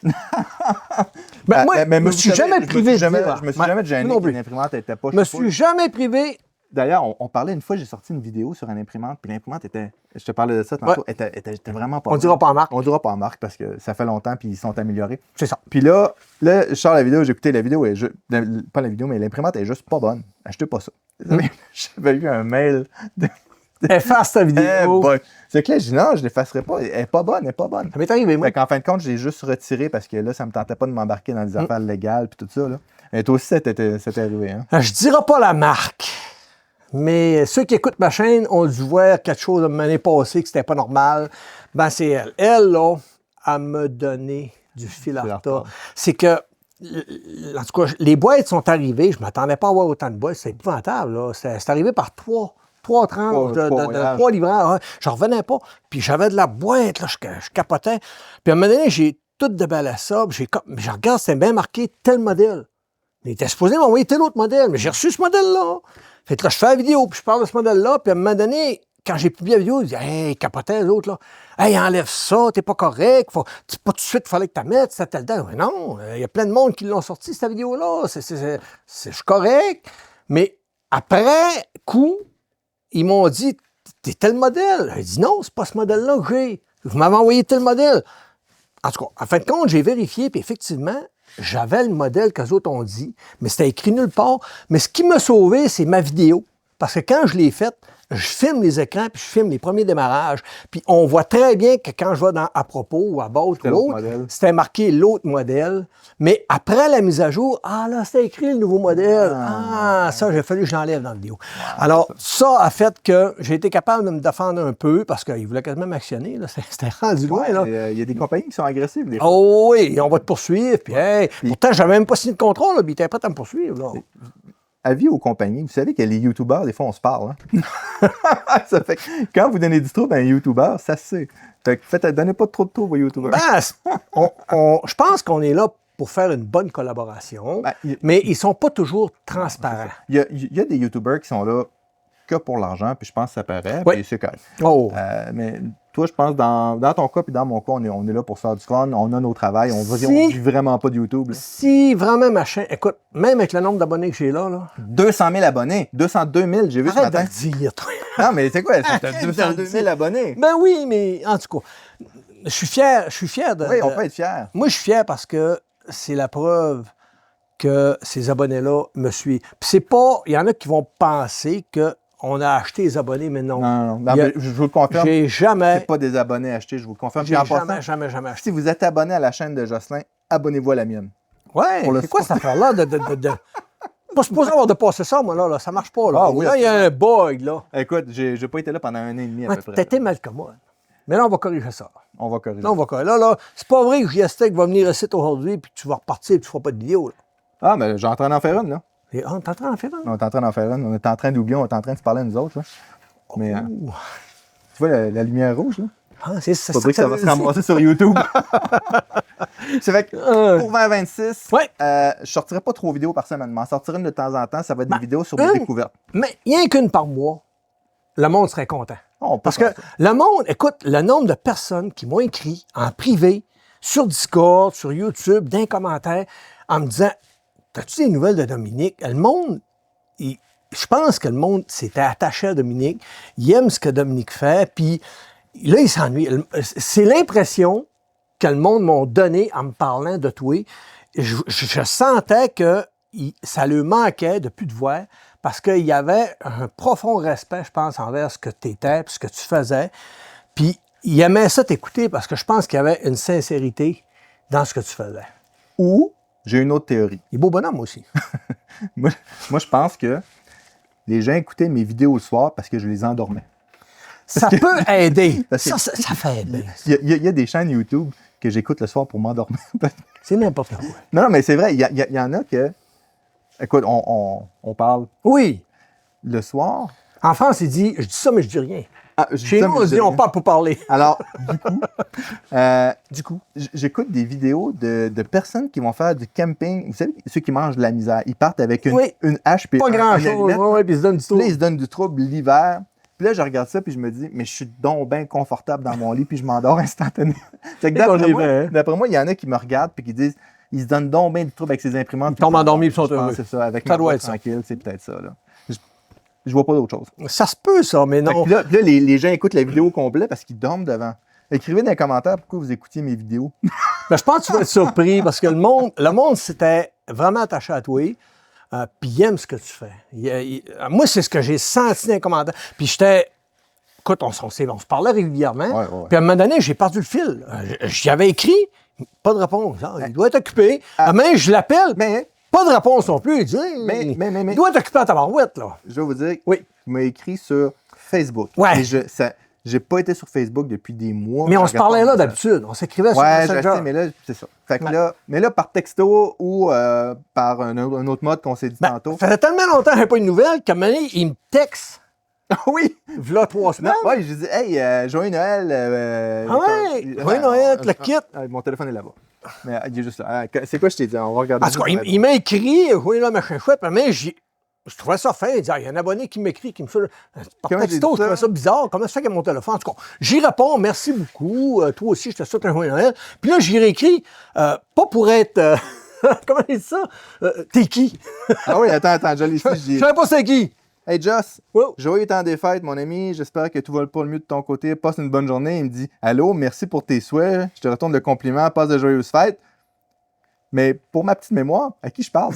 B: ben, moi, je me
A: vous
B: suis
A: savez,
B: jamais privé de dire.
A: Je me suis jamais gêné
B: non
A: que
B: plus.
A: l'imprimante était poche.
B: Je me suis jamais privé.
A: D'ailleurs, on parlait une fois, j'ai sorti une vidéo sur une imprimante, puis l'imprimante était, je te parlais de ça tantôt, était vraiment pas
B: On
A: bonne.
B: dira pas en marque.
A: On dira pas en marque parce que ça fait longtemps, puis ils sont améliorés.
B: C'est ça.
A: Puis là, je sors la vidéo, j'ai écouté la vidéo, pas la vidéo, mais l'imprimante est juste pas bonne. Achetez pas ça. J'avais eu un mail de...
B: Efface ta vidéo.
A: C'est que là, je dis non, je l'effacerai pas. Elle est pas bonne, elle est pas bonne.
B: Ça m'est arrivé, moi.
A: Fait qu'en fin de compte, je l'ai juste retiré parce que là, ça me tentait pas de m'embarquer dans des affaires légales puis tout ça. Là. Et toi aussi, ça t'est arrivé, hein?
B: Je dirai pas la marque. Mais ceux qui écoutent ma chaîne ont dû voir quelque chose de l'année passée que c'était pas normal. Ben, c'est elle. Elle, là, elle me donné du fil à retordre. C'est que, en tout cas, les boîtes sont arrivées. Je ne m'attendais pas à avoir autant de boîtes. C'est épouvantable, là. C'est arrivé par trois tranches trois livreurs. Hein. Je revenais pas. Puis j'avais de la boîte, là. Je capotais. Puis à un moment donné, j'ai tout déballé ça. Puis je regarde, c'était bien marqué tel modèle. Il était supposé m'envoyer tel autre modèle. Mais j'ai reçu ce modèle-là. Fait que là, je fais la vidéo, puis je parle de ce modèle-là, puis à un moment donné, quand j'ai publié la vidéo, ils disaient « Hey, capotait, les autres, là. Hey, enlève ça, t'es pas correct. Pas tout de suite, il fallait que tu la mettes, c'était tel temps. » Mais non, il y a plein de monde qui l'ont sorti, cette vidéo-là. Je suis correct. Mais après coup, ils m'ont dit « T'es tel modèle. » J'ai dit « Non, c'est pas ce modèle-là que j'ai. Vous m'avez envoyé tel modèle. » En tout cas, en fin de compte, j'ai vérifié, puis effectivement, j'avais le modèle qu'eux autres ont dit, mais c'était écrit nulle part. Mais ce qui m'a sauvé, c'est ma vidéo. Parce que quand je l'ai faite, je filme les écrans, puis je filme les premiers démarrages. Puis on voit très bien que quand je vais dans À propos ou à Bolt ou autre, c'était marqué l'autre modèle. Mais après la mise à jour, là, c'était écrit le nouveau modèle. Ça, j'ai fallu que je l'enlève dans la vidéo. Alors, ça a fait que j'ai été capable de me défendre un peu parce qu'ils voulaient quasiment m'actionner. C'était rendu loin.
A: Il y a des compagnies qui sont agressives. Des fois.
B: Oh oui, on va te poursuivre. Puis, pourtant, j'avais même pas signé de contrat, là, puis ils étaient prêts à me poursuivre. Là.
A: Avis aux compagnies, vous savez que les YouTubers, des fois, on se parle. Hein? Ça fait que quand vous donnez du trouble à un YouTuber, ça se sait. Fait que donnez pas trop de trouble aux YouTubers.
B: Je pense qu'on est là pour faire une bonne collaboration, mais ils sont pas toujours transparents.
A: Il y a des YouTubers qui sont là que pour l'argent, puis je pense que ça paraît, puis c'est correct. Mais toi, je pense, dans ton cas puis dans mon cas, on est là pour faire du fun, on a nos travails, on vit vraiment pas de YouTube. Là.
B: Si vraiment ma chaîne, écoute, même avec le nombre d'abonnés que j'ai là...
A: 200 000 abonnés, 202 000, j'ai vu ce matin.
B: Arrête de le dire, toi.
A: Non, mais c'est quoi, t'as 202 000 abonnés?
B: Ben oui, mais en tout cas, je suis fier de...
A: Oui, on peut être fier.
B: Moi, je suis fier parce que c'est la preuve que ces abonnés-là me suivent. Puis c'est pas... Il y en a qui vont penser qu'on a acheté les abonnés, mais non.
A: Non, je vous le confirme.
B: J'ai jamais...
A: C'est pas des abonnés achetés, je vous le confirme.
B: J'ai jamais acheté.
A: Si vous êtes abonné à la chaîne de Jocelyn, abonnez-vous à la mienne.
B: Ouais, c'est quoi cette affaire-là Pas supposé avoir de passer ça, moi, là. Ça marche pas, là. Là, il y a un bug, là.
A: Écoute, j'ai pas été là pendant 1 an et demi, à peu près.
B: T'étais mal commode. Mais là, on va corriger ça.
A: On va corriger.
B: Là, c'est pas vrai que JSTech va venir ici aujourd'hui, puis tu vas repartir, et tu feras pas de vidéo, là.
A: Ah, mais j'ai en train d'en faire une, là.
B: T'es en train d'en faire une?
A: On est en train d'en faire une. On est en train d'oublier, on est en train de se parler à nous autres, là. Mais, tu vois la lumière rouge, là?
B: C'est ça.
A: Faudrait que ça va se ramasser sur YouTube. C'est vrai que pour 2026, je sortirai pas 3 vidéos par semaine. Je m'en sortirai une de temps en temps. Ça va être des vidéos sur des découvertes.
B: Mais rien qu'une par mois, le monde serait content. Parce que le monde, écoute, le nombre de personnes qui m'ont écrit en privé, sur Discord, sur YouTube, dans les commentaires, en me disant « T'as-tu des nouvelles de Dominique? » Le monde, je pense que le monde s'était attaché à Dominique. Il aime ce que Dominique fait, puis là, il s'ennuie. C'est l'impression que le monde m'a donné en me parlant de toi. Je sentais que ça lui manquait de plus te voir parce qu'il y avait un profond respect, je pense, envers ce que tu étais et ce que tu faisais. Puis il aimait ça t'écouter parce que je pense qu'il y avait une sincérité dans ce que tu faisais.
A: Ou, j'ai une autre théorie.
B: Il est beau bonhomme aussi.
A: moi, je pense que les gens écoutaient mes vidéos le soir parce que je les endormais.
B: Ça peut aider.
A: Parce que-
B: Ça fait aider.
A: Il y a des chaînes YouTube que j'écoute le soir pour m'endormir.
B: C'est n'importe quoi.
A: Non, mais c'est vrai, il y en a que... Écoute, on parle
B: Oui.
A: le soir.
B: En France, il dit, je dis ça, mais je dis rien.
A: Ah, je dis
B: Chez
A: ça,
B: nous,
A: mais
B: on
A: je
B: se
A: dis
B: dit, on
A: rien.
B: parle pour parler.
A: Alors, du coup, j'écoute des vidéos de personnes qui vont faire du camping. Vous savez, ceux qui mangent de la misère. Ils partent avec
B: Oui.
A: une hache et
B: Pas
A: un
B: grand-chose.
A: allumette.
B: Ouais, puis ils se donnent du
A: Puis
B: tout.
A: là, ils se donnent du trouble l'hiver. Puis là, je regarde ça, puis je me dis, mais je suis donc bien confortable dans mon lit, puis je m'endors instantanément. Fait que
B: C'est qu'on est bien.
A: d'après moi, il y en a qui me regardent, puis qui disent, ils se donnent donc bien du trouble avec ces imprimantes.
B: Ils tombent endormis, puis ils sont
A: Je pense
B: heureux.
A: que c'est ça, avec
B: Ça
A: ma
B: doit
A: voix
B: être ça.
A: tranquille, c'est peut-être ça, là. Je vois pas d'autre chose.
B: Ça se peut, ça, mais
A: Fait que
B: non.
A: Puis là, les gens écoutent la vidéo complète parce qu'ils dorment devant. Écrivez dans les commentaires pourquoi vous écoutiez mes vidéos.
B: Ben, je pense que tu vas être surpris parce que le monde s'était vraiment attaché à toi. Puis il aime ce que tu fais. Moi, c'est ce que j'ai senti dans les commentaires. Puis j'étais. Écoute, on se parlait régulièrement.
A: Ouais.
B: Puis à un moment donné, j'ai perdu le fil. J'y avais écrit, pas de réponse. Ah, il doit être occupé. Mais je l'appelle,
A: Mais,
B: pas de réponse non plus. Il dit,
A: Mais-
B: il doit être occupé à ta barouette, là.
A: je vais vous dire,
B: Oui.
A: il m'a écrit sur Facebook.
B: Ouais.
A: Et j'ai pas été sur Facebook depuis des mois.
B: Mais on
A: Je
B: se parlait
A: regarde
B: là
A: pas ça.
B: d'habitude. On s'écrivait sur
A: Ouais, je
B: Messenger.
A: sais, mais là, c'est ça. Fait que
B: Ouais.
A: mais là, par texto ou par un autre mode qu'on s'est dit
B: Ben,
A: tantôt.
B: ça fait tellement longtemps que je n'avais pas de nouvelles qu'à un moment donné, il me texte.
A: Oui!
B: V'là 3 semaines.
A: Ouais, je dis, hey, joyeux Noël.
B: Ah ouais, joyeux Noël, le kit.
A: Mon téléphone est là-bas. Mais il est juste là. C'est quoi je t'ai dit? On va regarder.
B: En tout cas, il m'a écrit, oui, là, machin chouette, mais je trouvais ça fin. Il dit, il y a un abonné qui m'écrit, qui me fait. Par
A: Comment j'ai
B: texto,
A: dit
B: je trouvais
A: ça?
B: ça bizarre. Comment ça fait qu'il y a mon téléphone? En tout cas, j'y réponds, merci beaucoup. Toi aussi, je te souhaite un joyeux Noël. Puis là, j'y réécris, pas pour être. Comment il dit ça? T'es qui?
A: Ah oui, attends, je l'ai ici. Je
B: Je
A: dis,
B: savais pas c'est qui.
A: hey Joss,
B: Wow.
A: joyeux temps des fêtes, mon ami. J'espère que tout va pas le mieux de ton côté. Passe une bonne journée. Il me dit, allô, merci pour tes souhaits. Je te retourne le compliment. Passe de joyeuses fêtes. Mais pour ma petite mémoire, à qui je parle?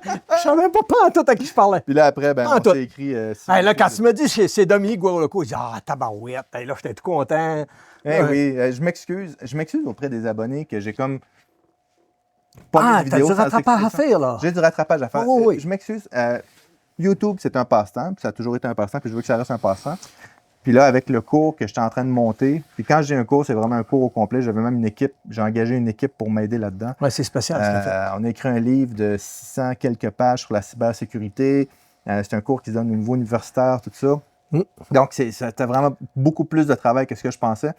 B: Je savais pas en tout à qui je parlais.
A: Puis là, après, ben,
B: Ah,
A: on
B: toi.
A: s'est écrit.
B: Hey, là, quand tu m'as dit que c'est Dominique Guarloco, il dit, ah, tabarouette. Hey, là, j'étais tout content.
A: Eh
B: Ouais.
A: oui, je m'excuse. Je m'excuse auprès des abonnés que j'ai comme. Pas mis
B: Ah,
A: de
B: t'as
A: vidéo
B: du
A: sans
B: rattrapage à
A: explication.
B: faire, là.
A: J'ai du rattrapage à faire.
B: Oh, oui.
A: Je m'excuse. YouTube, c'est un passe-temps, puis ça a toujours été un passe-temps, puis je veux que ça reste un passe-temps. Puis là, avec le cours que j'étais en train de monter, puis quand j'ai un cours, c'est vraiment un cours au complet. J'avais même une équipe, j'ai engagé une équipe pour m'aider là-dedans.
B: Ouais, c'est spécial, ce que fait.
A: On a écrit un livre de 600 quelques pages sur la cybersécurité. C'est un cours qui se donne au niveau universitaire, tout ça.
B: Mm.
A: Donc, c'était vraiment beaucoup plus de travail que ce que je pensais.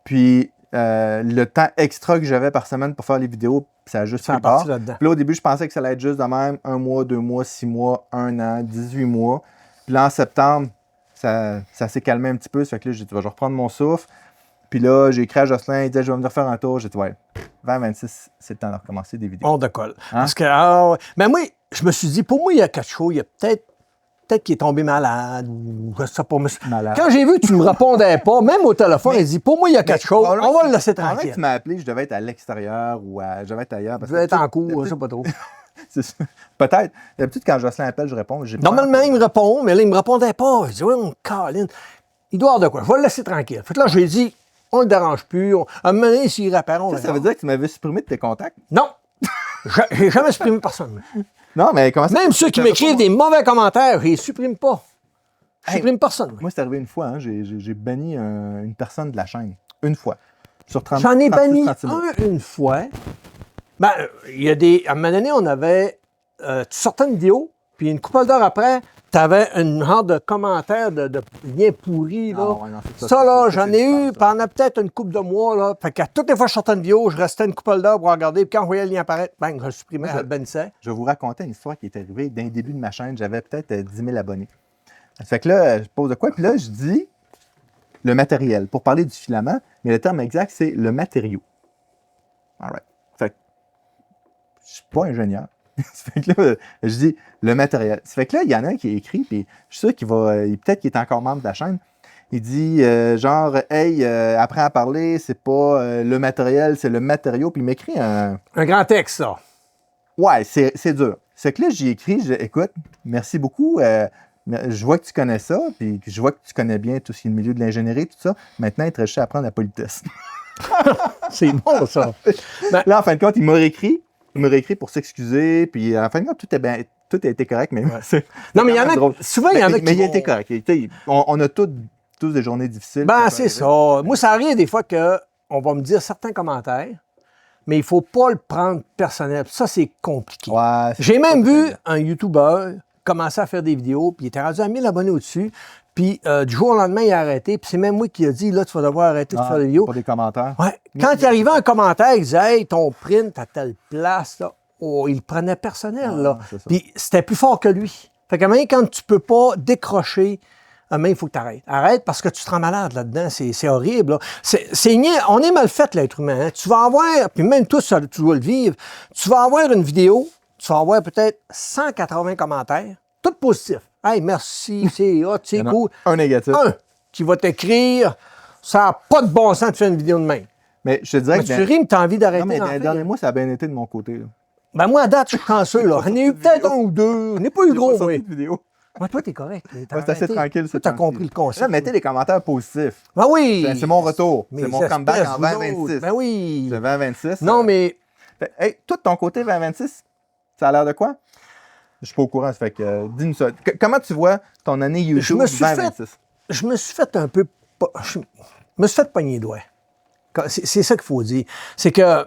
A: Puis, le temps extra que j'avais par semaine pour faire les vidéos, ça a juste
B: Ça a
A: pris part.
B: parti là-dedans.
A: Puis là, au début, je pensais que ça allait être juste de même 1 mois, 2 mois, 6 mois, 1 an, 18 mois. Puis là, en septembre, ça s'est calmé un petit peu. Ça fait que là, j'ai dit, je vais reprendre mon souffle. Puis là, j'ai écrit à Jocelyn, il disait, je vais venir faire un tour. J'ai dit, ouais, 2026, c'est le temps de recommencer des vidéos.
B: On décolle.
A: Hein?
B: Parce que, ah, ouais. Mais moi, je me suis dit, pour moi, il y a quelque chose. Il y a peut-être qu'il est tombé malade ou je sais pas. Mais
A: Malade.
B: quand j'ai vu que tu ne me répondais pas, même au téléphone, il dit, pour moi, il y a quelque chose.
A: Probablement
B: On va
A: que-
B: le laisser
A: probablement que
B: tranquille.
A: tu m'as appelé, je devais être à l'extérieur ou je devais être ailleurs.
B: Je vais être en cours, je sais pas trop.
A: C'est ça. Peut-être. D'habitude, quand Jocelyn appelle, je réponds. J'ai pas-
B: Normalement, il me répond, mais là, il me répondait pas. Je dis, oui, on câline. Il doit avoir de quoi. Je vais le laisser tranquille. Fait que là, j'ai dit, on le dérange plus. À un moment donné, s'il rappelle, on
A: Ça veut dire que tu m'avais supprimé de tes contacts?
B: Non! J'ai jamais supprimé personne.
A: Non, mais comment ça?
B: Même ceux qui m'écrivent des mauvais commentaires, je les supprime pas. Je
A: Hey,
B: supprime personne.
A: Moi, c'est arrivé une fois. Hein, j'ai banni une personne de la chaîne. Une fois. Sur 30
B: J'en ai
A: 36
B: banni
A: centimètres.
B: un une fois. Ben, il y a des. À un moment donné, on avait. Tu sortais une vidéo, puis une couple d'heures après, tu avais une genre de commentaire de lien pourri. Là.
A: Ah ouais, non, c'est
B: ça, là,
A: c'est
B: j'en
A: du
B: ai eu
A: spam, ça.
B: pendant peut-être une couple de mois. Là. Fait qu'à toutes les fois que je sortais une vidéo, je restais une couple d'heures pour regarder. Puis quand je voyais le lien apparaître, bang, je le supprimais, je le bannissais.
A: Je vais vous raconter une histoire qui est arrivée d'un début de ma chaîne. J'avais peut-être 10 000 abonnés. Ça fait que là, je pose de quoi? Puis là, je dis le matériel. Pour parler du filament, mais le terme exact, c'est le matériau. All right. Fait que je suis pas ingénieur. Ça fait que là, je dis le matériel. Ça fait que là, il y en a un qui a écrit, puis je suis sûr qu'il va, peut-être qu'il est encore membre de la chaîne. Il dit genre, hey, apprends à parler, c'est pas le matériel, c'est le matériau. Puis il m'écrit un.
B: Un grand texte, ça.
A: Ouais, c'est dur. C'est que là, j'y écris, écoute, merci beaucoup. Je vois que tu connais ça, puis je vois que tu connais bien tout ce qui est le milieu de l'ingénierie, tout ça. Maintenant, il te reste juste à apprendre la politesse.
B: C'est bon, ça.
A: Là, en fin de compte, il m'a réécrit pour s'excuser, puis en fin de compte, tout tout a été correct, mais
B: non, mais il y en a,
A: drôle.
B: souvent, il y en a qui
A: Mais il a
B: vont-
A: été correct. On a tous des journées difficiles.
B: Ben, c'est ça. Moi, ça arrive des fois qu'on va me dire certains commentaires, mais il ne faut pas le prendre personnel. Ça, c'est compliqué.
A: Ouais,
B: J'ai même vu un YouTuber commencer à faire des vidéos, puis il était rendu à 1000 abonnés au-dessus, puis du jour au lendemain, il a arrêté, puis c'est même moi qui a dit, là, tu vas devoir arrêter de faire des vidéos.
A: Pour des commentaires.
B: Ouais. Quand il arrivait un commentaire, il disait, hey, ton print à telle place, là, oh, il le prenait personnel, là.
A: C'est ça.
B: Puis c'était plus fort que lui. Fait que même quand tu peux pas décrocher, il faut que tu arrêtes. Arrête parce que tu te rends malade là-dedans. C'est horrible. Là. On est mal fait, l'être humain. Hein. Tu vas avoir, puis même toi, tu dois le vivre, tu vas avoir une vidéo, tu vas avoir peut-être 180 commentaires, tout positifs. Hey, merci, c'est hot, c'est cool.
A: Un négatif.
B: Un qui va t'écrire, ça n'a pas de bon sens de faire une vidéo de même.
A: Mais je te dirais
B: Mais
A: que.
B: tu ris, mais tu as envie d'arrêter.
A: Non, mais
B: d'en
A: dans les
B: faire.
A: derniers mois, ça a bien été de mon côté. Là.
B: Ben moi, à date, je suis chanceux. Là. J'en ai eu peut-être un ou deux. Je n'ai pas eu gros,
A: J'ai pas
B: oui.
A: sorti de vidéo.
B: Ouais, toi, t'es correct.
A: Ouais, c'est assez tranquille.
B: Tu as compris le concept.
A: Là, mettez des commentaires positifs.
B: Ben oui.
A: C'est mon retour.
B: Mais
A: C'est mon
B: ça
A: comeback
B: espèce,
A: en
B: vous
A: 2026.
B: autres. Ben oui.
A: Le 2026.
B: Non, mais
A: Hey, toi, de ton côté, 2026, ça a l'air de quoi? Je suis pas au courant, ça fait que dis-nous ça. Comment tu vois ton année YouTube
B: me suis
A: 2026?
B: je me suis fait un peu... Je me suis fait pogner les doigts. C'est ça qu'il faut dire. C'est que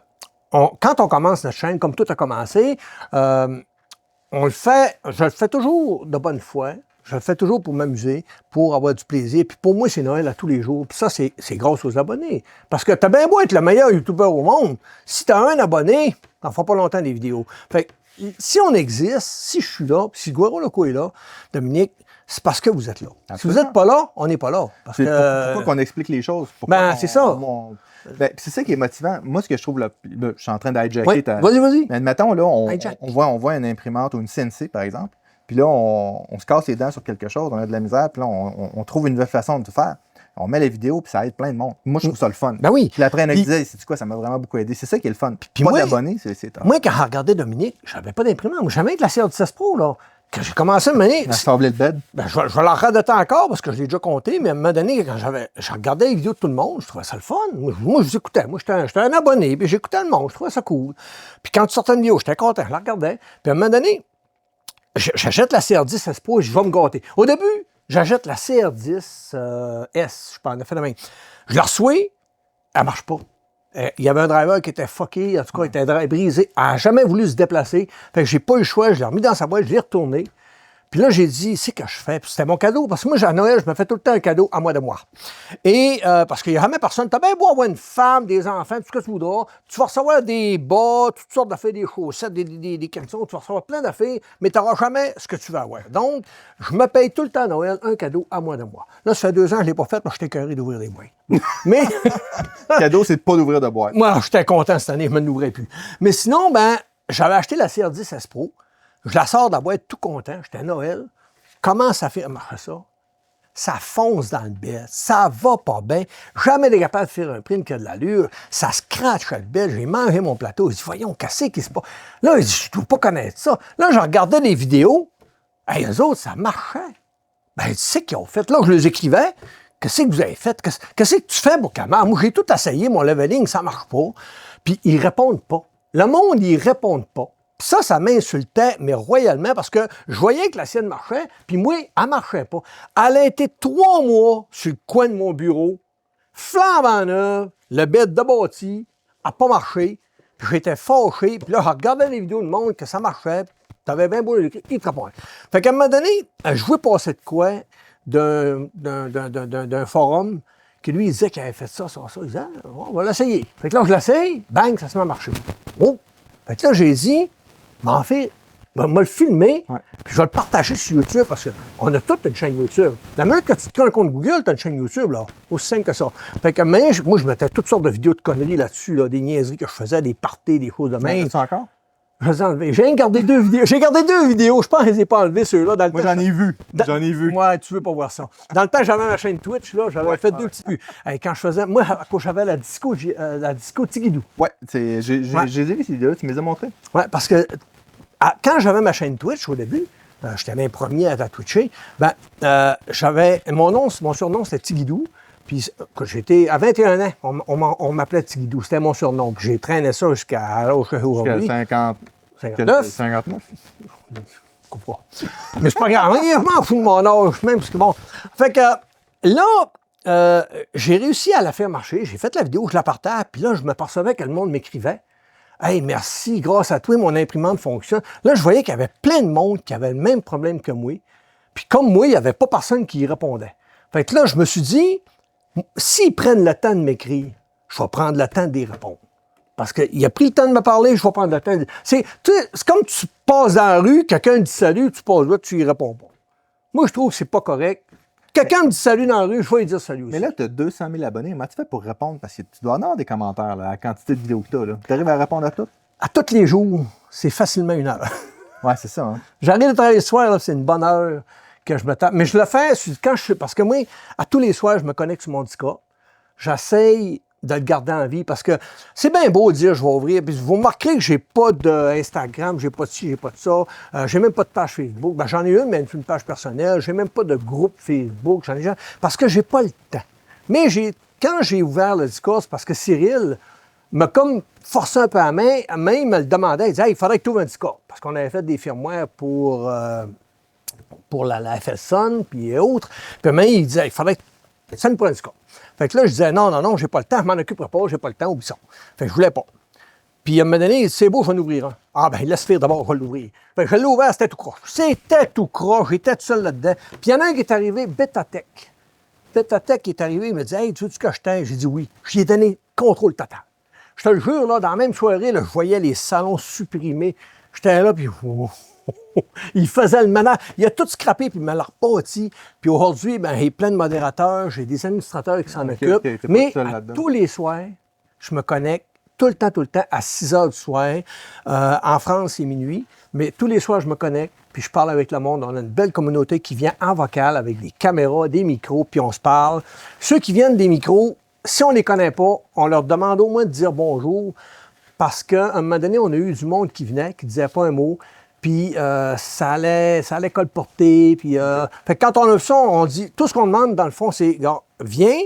B: quand on commence notre chaîne, comme tout a commencé, on le fait, je le fais toujours de bonne foi. Je le fais toujours pour m'amuser, pour avoir du plaisir. Puis pour moi, c'est Noël à tous les jours. Puis ça, c'est grâce aux abonnés. Parce que t'as bien beau être le meilleur YouTuber au monde, si t'as un abonné, t'en feras pas longtemps des vidéos. Fait que si on existe, si je suis là, puis si Guero Loco est là, Dominique, c'est parce que vous êtes là.
A: Absolument.
B: Si vous n'êtes pas là, on n'est pas là. Parce
A: C'est
B: que,
A: pourquoi qu'on explique les choses?
B: Ben, c'est ça.
A: C'est ça qui est motivant. Moi, ce que je trouve, là, je suis en train d'hijacker
B: Oui,
A: ta...
B: vas-y.
A: Mais admettons, là,
B: Hijack.
A: on voit une imprimante ou une CNC, par exemple, puis là, on se casse les dents sur quelque chose, on a de la misère, puis là, on trouve une nouvelle façon de faire. On met les vidéos, puis ça aide plein de monde. Moi, je trouve ça le fun.
B: Ben oui.
A: Puis après, on
B: Puis-
A: disait, c'est quoi, ça m'a vraiment beaucoup aidé. C'est ça qui est le fun.
B: Puis
A: Pas
B: moi-
A: d'abonnés, c'est top.
B: Moi, quand j'ai regardé Dominique, j'avais pas d'imprimante. Moi, jamais avec la CR16 Pro, là. Quand j'ai commencé à me mener,
A: Assembler le bed.
B: ben, je vais leur radoter encore parce que je l'ai déjà compté, mais à un moment donné, quand je regardais les vidéos de tout le monde, je trouvais ça le fun. Moi, je vous écoutais. Moi, j'étais un abonné, puis j'écoutais le monde, je trouvais ça cool. Puis quand tu sortais une vidéo, j'étais content, je la regardais. Puis à un moment donné, j'achète la CR10 S Pro et je vais me gâter. Au début, j'achète la CR10 S, je pense, en effet de même. Je la reçois, elle marche pas. Il y avait un driver qui était fucké, en tout cas, il était brisé. Elle n'a jamais voulu se déplacer. Fait que j'ai pas eu le choix, je l'ai remis dans sa boîte, je l'ai retourné. Puis là, j'ai dit, c'est que je fais. Puis c'était mon cadeau, parce que moi, à Noël, je me fais tout le temps un cadeau à moi de moi. Et parce qu'il n'y a jamais personne. Tu as bien beau avoir une femme, des enfants, tout ce que tu voudras. Tu vas recevoir des bas, toutes sortes d'affaires, des chaussettes, des caleçons, tu vas recevoir plein d'affaires, mais tu n'auras jamais ce que tu veux avoir. Donc, je me paye tout le temps à Noël un cadeau à moi de moi. Là, ça fait 2 ans que je ne l'ai pas fait, parce que j'étais écœuré d'ouvrir les boîtes. Mais
A: Le cadeau, c'est de pas d'ouvrir de boîte.
B: moi, j'étais content cette année, je ne me l'ouvrais plus. Mais sinon, ben, j'avais acheté la CR10 S Pro. Je la sors de la boîte tout content. J'étais à Noël. Comment ça fait ça? Ça fonce dans le bed. Ça va pas bien. Jamais été capable de faire un print qui a de l'allure. Ça scratch le bed. J'ai mangé mon plateau. Il dit, voyons, qu'est-ce qui se passe? Là, il dit, je ne dois pas connaître ça. Là, je regardais les vidéos. Hey, eux autres, ça marchait. Ben, tu sais qu'ils ont fait. Là, je les écrivais. Qu'est-ce que vous avez fait? Qu'est-ce que tu fais pour qu'elle marche? Moi, j'ai tout essayé, mon leveling, ça marche pas. Puis, ils répondent pas. Le monde, ils répondent pas. Puis ça m'insultait, mais royalement, parce que je voyais que la sienne marchait, puis moi, elle marchait pas. Elle a été 3 mois sur le coin de mon bureau, flambant neuve, le bed de bâti, n'a pas marché. Puis j'étais fâché, puis là, je regardais les vidéos du monde que ça marchait, t'avais bien beau l'écrire, il te répondait. Fait qu'à un moment donné, je voulais passer de quoi d'un forum qui lui il disait qu'il avait fait ça. Il disait, ah, on va l'essayer. Fait que là, je l'essaye, bang, ça se met à marcher. Oh! Fait que là, j'ai dit, mais en fait, je vais le filmer, puis je vais le partager sur YouTube parce qu'on a toute une chaîne YouTube. La minute que tu te crées un compte Google, tu as une chaîne YouTube, là, aussi simple que ça. Fait que moi, je mettais toutes sortes de vidéos de conneries là-dessus, là, des niaiseries que je faisais, des parties, des choses de même.
A: C'est encore?
B: Je les ai enlevées. J'ai gardé 2 vidéos. J'ai gardé 2 vidéos. Je pense que je les ai pas enlevées, ceux-là. Dans le
A: Moi,
B: temps,
A: j'en ai vu. J'en ai vu.
B: Ouais, tu veux pas voir ça. Dans le temps, j'avais ma chaîne Twitch, là, j'avais fait 2 petits buts. Quand je faisais, moi, quand j'avais la disco Tigidou.
A: Ouais, j'ai vu ces vidéos, tu me les as montrées.
B: Ouais, parce que quand j'avais ma chaîne Twitch au début, j'étais l'un premier à twitcher, ben, j'avais, mon surnom, c'était Tigidou. Puis, quand j'étais à 21 ans, on m'appelait Tigidou. C'était mon surnom. Puis, j'ai traîné ça jusqu'à l'âge
A: Jusqu'à
B: aujourd'hui.
A: 59.
B: 59. coupe pas. Mais c'est pas grave, je m'en fous de mon âge, même, parce que bon. Fait que là, j'ai réussi à la faire marcher. J'ai fait la vidéo, je la partage, puis là, je m'apercevais que le monde m'écrivait. Hey, merci, grâce à toi, mon imprimante fonctionne. Là, je voyais qu'il y avait plein de monde qui avait le même problème que moi. Puis comme moi, il n'y avait pas personne qui y répondait. Fait que là, je me suis dit, s'ils prennent le temps de m'écrire, je vais prendre le temps d'y répondre. Parce qu'il a pris le temps de me parler, je vais prendre le temps de... C'est comme tu passes dans la rue, quelqu'un dit salut, tu passes là, tu y réponds pas. Moi, je trouve que c'est pas correct. Quelqu'un me dit salut dans la rue, je vais lui dire salut aussi.
A: Mais là, tu as 200 000 abonnés. Comment tu fais pour répondre? Parce que tu dois en avoir des commentaires, là, la quantité de vidéos que tu as. Tu arrives à répondre à tout?
B: À tous les jours, c'est facilement 1 heure.
A: Ouais, c'est ça. Hein?
B: J'arrive de travailler le soir, là, c'est une bonne heure que je me tape. Mais je le fais quand je... Parce que moi, à tous les soirs, je me connecte sur mon Discord. J'essaye de le garder en vie parce que c'est bien beau de dire je vais ouvrir. Puis vous remarquerez que j'ai pas d'Instagram, j'ai pas de ci, j'ai pas de ça. J'ai même pas de page Facebook. Ben, j'en ai une, mais une page personnelle. J'ai même pas de groupe Facebook. J'en ai jamais... Parce que j'ai pas le temps. Mais quand j'ai ouvert le Discord, c'est parce que Cyril m'a comme forcé un peu à la main. Il me le demandait. Il disait hey, il faudrait que tu ouvres un Discord. Parce qu'on avait fait des firmwares pour la FSON puis autres. Puis même, il disait il faudrait que ça nous prenne un Discord. Fait que là, je disais, non, j'ai pas le temps, je m'en occuperai pas, j'ai pas le temps, oublie ça. Fait que je voulais pas. Puis il m'a donné, c'est beau, je vais en ouvrir un. Ah ben, laisse faire d'abord, je vais l'ouvrir. Fait que je l'ai ouvert, c'était tout croche. C'était tout croche, j'étais tout seul là-dedans. Puis il y en a un qui est arrivé, Betatech. Betatech qui est arrivé, il me dit, hey, tu veux que je t'aide? J'ai dit oui. J'y ai donné contrôle total. Je te le jure, là, dans la même soirée, là, je voyais les salons supprimés. J'étais là, puis il faisait le ménage. Il a tout scrappé, puis il me l'a reparti. Puis aujourd'hui, ben, il y a plein de modérateurs, j'ai des administrateurs qui s'en occupent. Mais à tous les soirs, je me connecte tout le temps, à 6 heures du soir. En France, c'est minuit. Mais tous les soirs, je me connecte, puis je parle avec le monde. On a une belle communauté qui vient en vocal avec des caméras, des micros, puis on se parle. Ceux qui viennent des micros, si on ne les connaît pas, on leur demande au moins de dire bonjour. Parce qu'à un moment donné, on a eu du monde qui venait, qui ne disait pas un mot. Puis ça allait colporter. Puis fait que quand on a ça, on dit, tout ce qu'on demande, dans le fond, c'est, viens,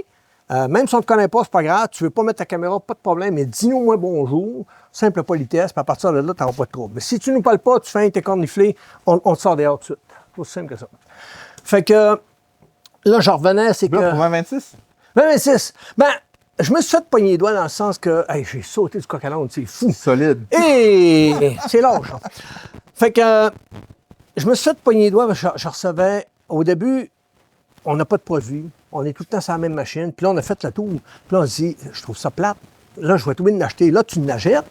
B: même si on ne te connaît pas, c'est pas grave, tu veux pas mettre ta caméra, pas de problème, mais dis-nous au moins bonjour, simple politesse, puis à partir de là, tu n'auras pas de trouble. Mais si tu ne nous parles pas, tu fais un t'écornifler, on te sort dehors tout de suite. C'est aussi simple que ça. Fait que là, je revenais, c'est que...
A: Pour 2026?
B: 2026. Ben, je me suis fait pogner les doigts dans le sens que hey, j'ai sauté du coq à l'âne, c'est fou.
A: Solide.
B: Et c'est lâche. Fait que je me suis fait pogner les doigts, je recevais, au début, on n'a pas de produit, on est tout le temps sur la même machine, puis là, on a fait le tour, puis là, on se dit, je trouve ça plate, là, je vais trouver de l'acheter, là, tu l'achètes,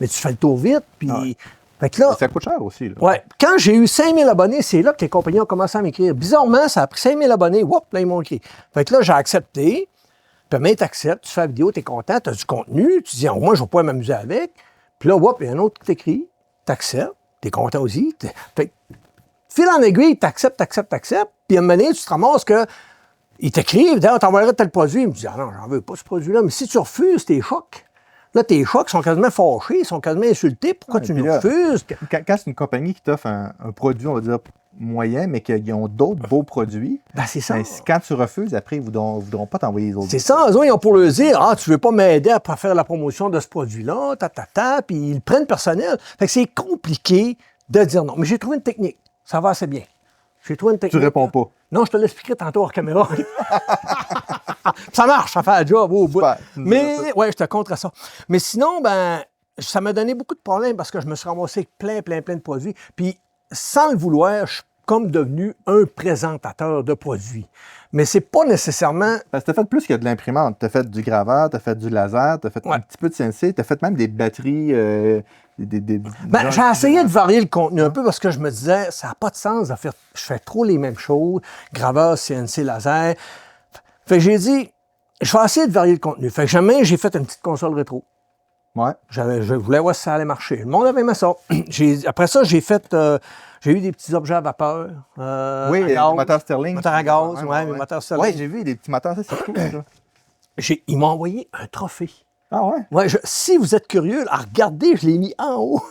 B: mais tu fais le tour vite, puis...
A: Ouais.
B: Fait que là...
A: Ça coûte cher aussi, là.
B: Ouais. Quand j'ai eu 5000 abonnés, c'est là que les compagnies ont commencé à m'écrire. Bizarrement, ça a pris 5000 abonnés, whoop, là, ils m'ont écrit. Fait que là, j'ai accepté. Puis même, tu acceptes, tu fais la vidéo, tu es content, tu as du contenu, tu dis, au moins, je vais pouvoir m'amuser avec. Puis là, hop, il y a un autre qui t'écrit, tu acceptes, tu es content aussi. Fait fil en aiguille, tu acceptes. Puis à un moment donné, tu te ramasses que ils t'écrivent, d'ailleurs, t'envoierais tel produit. Ils me disent, ah non, j'en veux pas ce produit-là. Mais si tu refuses, t'es chocs. Là, tes chocs sont quasiment fâchés, ils sont quasiment insultés. Pourquoi tu nous refuses?
A: Quand c'est une compagnie qui t'offre un produit, on va dire, moyen, mais qu'ils ont d'autres beaux produits,
B: ben, c'est ça.
A: Ben, quand tu refuses, après, ils ne voudront pas t'envoyer les autres.
B: C'est ça, eux autres, ils ont pour leur dire, ah, tu veux pas m'aider à faire la promotion de ce produit-là, puis ils le prennent personnel. Fait que c'est compliqué de dire non. Mais j'ai trouvé une technique. Ça va assez bien. J'ai trouvé une technique.
A: Tu réponds pas.
B: Non, je te l'expliquerai tantôt hors caméra. Ça marche, ça fait le job au bout. Mais, ouais, je te contre à ça. Mais sinon, ben, ça m'a donné beaucoup de problèmes parce que je me suis ramassé avec plein de produits. Puis, sans le vouloir, je suis comme devenu un présentateur de produits. Mais c'est pas nécessairement...
A: Parce que tu as fait plus que de l'imprimante. Tu as fait du graveur, tu as fait du laser, tu as fait un petit peu de CNC, tu as fait même des batteries...
B: Ben, j'ai essayé de varier le contenu un peu parce que je me disais, ça n'a pas de sens de faire... Je fais trop les mêmes choses. Graveur, CNC, laser. Fait que j'ai dit, je vais essayer de varier le contenu. Fait que jamais j'ai fait une petite console rétro.
A: Ouais.
B: Je voulais voir si ça allait marcher. Le monde avait aimé ça. Après ça, j'ai eu des petits objets à vapeur.
A: Oui, moteur Stirling.
B: Moteur à gaz, oui, mes moteurs Stirling.
A: Oui, j'ai vu des petits moteurs, ça, c'est cool, ça.
B: Ils m'ont envoyé un trophée.
A: Ah ouais?
B: Ouais, si vous êtes curieux, regardez, je l'ai mis en haut.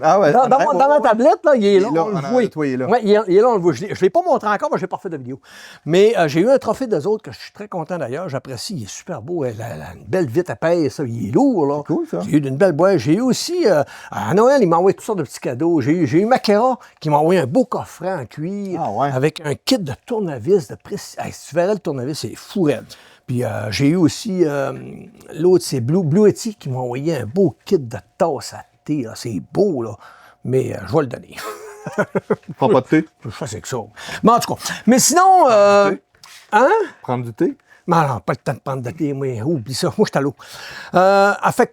A: Ah ouais.
B: Dans ma tablette, là, il est là,
A: Il est là,
B: on le
A: en
B: voit.
A: arrière, toi, il est là.
B: Ouais, il est là, on le voit. Je ne l'ai pas montré encore, moi, je n'ai pas fait de vidéo. Mais j'ai eu un trophée d'eux autres que je suis très content d'ailleurs. J'apprécie, il est super beau. Une belle vitre à paille, ça, il est lourd. Là.
A: C'est cool, ça.
B: J'ai eu une belle boîte. J'ai eu aussi, à Noël, il m'a envoyé toutes sortes de petits cadeaux. J'ai eu Makera qui m'a envoyé un beau coffret en cuir
A: Ah ouais.
B: avec un kit de tournevis. Hey, si tu verrais le tournevis, c'est fou raide. Puis j'ai eu aussi l'autre, c'est Blue Yeti qui m'a envoyé un beau kit de tasse à thé. Là. C'est beau, là. Mais je vais le donner.
A: Prends pas de thé.
B: Je fais c'est que ça. Mais en tout cas. Mais sinon, hein?
A: Prendre du thé.
B: Mais non, pas le temps de prendre de thé, moi. Oublie ça. Moi, je suis à l'eau.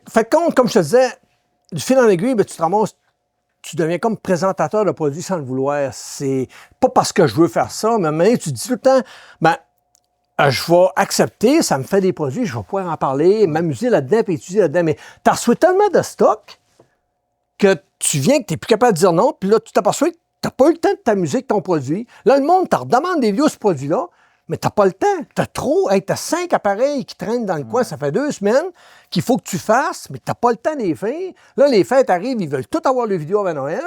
B: Fait compte, comme je te disais, du fil en aiguille, ben, tu te ramasses, tu deviens comme présentateur de produits sans le vouloir. C'est pas parce que je veux faire ça, mais à un moment donné, tu te dis tout le temps, ben, je vais accepter, ça me fait des produits, je vais pouvoir en parler, m'amuser là-dedans, puis étudier là-dedans. Mais tu as reçu tellement de stock que tu viens, que tu n'es plus capable de dire non, puis là, tu t'aperçois que tu n'as pas eu le temps de t'amuser avec ton produit. Là, le monde te redemande des vidéos sur ce produit-là, mais tu n'as pas le temps. Tu as trop. Hey, tu as 5 appareils qui traînent dans le coin, ça fait 2 semaines qu'il faut que tu fasses, mais tu n'as pas le temps de les faire. Là, les fêtes arrivent, ils veulent tout avoir les vidéos avant Noël.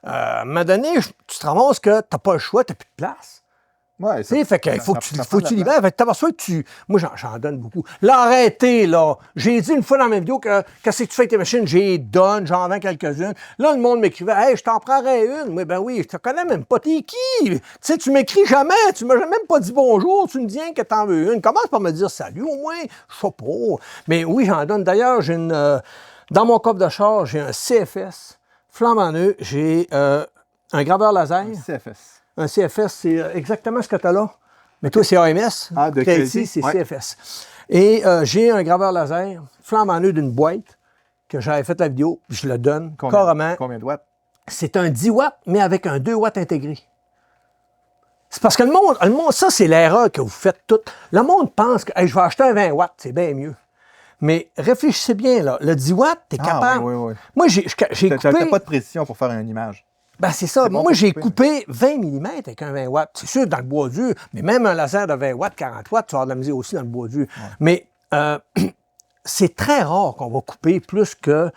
B: À un moment donné, tu te ramasses que tu n'as pas le choix, tu n'as plus de place.
A: Ouais,
B: Tu sais, fait qu'il faut que tu libères. Fait que t'aperçois que moi, j'en donne beaucoup. Là, arrêtez, là. J'ai dit une fois dans mes vidéos que qu'est-ce que tu fais avec tes machines? J'ai donne, j'en vends quelques-unes. Là, le monde m'écrivait, hey, je t'en prendrais une. Oui, ben oui, je te connais même pas. T'es qui? Tu sais, tu m'écris jamais. Tu m'as même pas dit bonjour. Tu me dis rien que t'en veux une. Commence par me dire salut au moins. Je sais pas. Mais oui, j'en donne. D'ailleurs, j'ai dans mon coffre de char, j'ai un CFS, flambant neuf. J'ai un graveur laser.
A: CFS.
B: Un CFS, c'est exactement ce que tu as là. Mais toi, c'est AMS.
A: Ah, de
B: Crédit, c'est CFS. Et j'ai un graveur laser, flambant neuf d'une boîte, que j'avais fait la vidéo, puis je le donne carrément.
A: Combien de watts?
B: C'est un 10 watts, mais avec un 2 watts intégré. C'est parce que le monde, ça, c'est l'erreur que vous faites toutes. Le monde pense que hey, je vais acheter un 20 watts, c'est bien mieux. Mais réfléchissez bien, là. Le 10 watts, tu es capable.
A: Oui.
B: Moi, j'ai coupé.
A: Tu n'as pas de précision pour faire une image.
B: Ben, c'est ça. Moi, j'ai coupé 20 mm avec un 20 watts. C'est sûr, dans le bois dur, mais même un laser de 20 watts, 40 watts, tu vas avoir de la misère aussi dans le bois dur. Ouais. Mais c'est très rare qu'on va couper plus que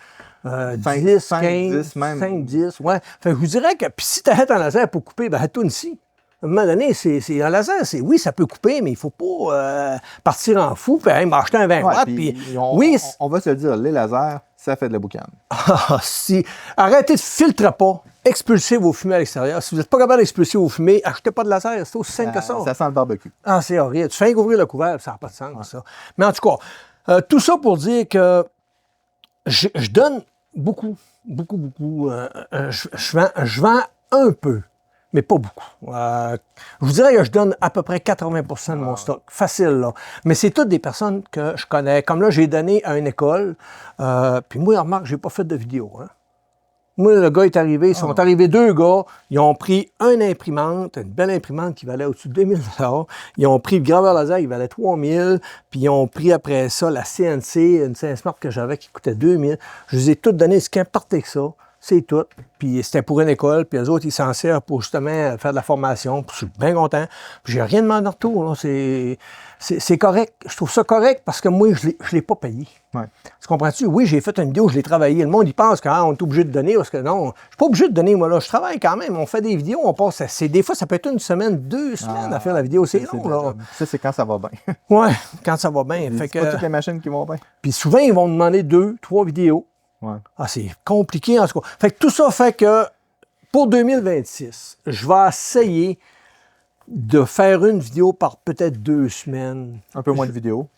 B: 10, 15, 5, 10. Ouais. Fait que je vous dirais que puis si tu arrêtes un laser pour couper, ben, tourne ici. À un moment donné, c'est un laser, oui, ça peut couper, mais il ne faut pas partir en fou, puis m'acheter un 20 watts. Puis,
A: on va se le dire, les lasers, ça fait de la boucane.
B: Ah, si. Arrêtez de filtrer pas. Expulsez vos fumées à l'extérieur. Si vous n'êtes pas capable d'expulser vos fumées, achetez pas de laser. C'est aussi simple que ça.
A: Ça sent le barbecue.
B: Ah, c'est horrible. Tu fais ouvrir le couvert, ça n'a pas de sens, ça. Mais en tout cas, tout ça pour dire que je donne beaucoup. Je vends un peu, mais pas beaucoup. Je vous dirais que je donne à peu près 80 % de mon stock. Facile, là. Mais c'est toutes des personnes que je connais. Comme là, j'ai donné à une école. Puis moi, remarque, j'ai pas fait de vidéo. Hein. Moi, le gars est arrivé. Ils sont arrivés 2 gars. Ils ont pris une imprimante, une belle imprimante qui valait au-dessus de 2000 $. Ils ont pris le graveur laser qui valait 3000. Puis ils ont pris après ça la CNC, une CNC que j'avais qui coûtait 2000. Je les ai toutes données. Ce qui importait que ça. C'est tout. Puis c'était pour une école. Puis les autres, ils s'en servent pour justement faire de la formation. Puis je suis bien content. Puis j'ai rien demandé en retour. Là. C'est correct. Je trouve ça correct parce que moi, je ne l'ai pas payé.
A: Ouais.
B: Tu comprends-tu? Oui, j'ai fait une vidéo, je l'ai travaillé. Le monde, il pense qu'on est obligé de donner. Parce que non, je ne suis pas obligé de donner, moi, là. Je travaille quand même. On fait des vidéos, on passe. Des fois, ça peut être une semaine, 2 semaines à faire la vidéo. C'est long, là.
A: Ça, c'est quand ça va bien.
B: Oui, quand ça va bien.
A: C'est pas toutes les machines qui vont bien.
B: Puis souvent, ils vont demander 2, 3 vidéos.
A: Ouais.
B: Ah, c'est compliqué, en tout cas. Fait que tout ça fait que pour 2026, je vais essayer de faire une vidéo par peut-être 2 semaines.
A: Un peu moins de vidéos.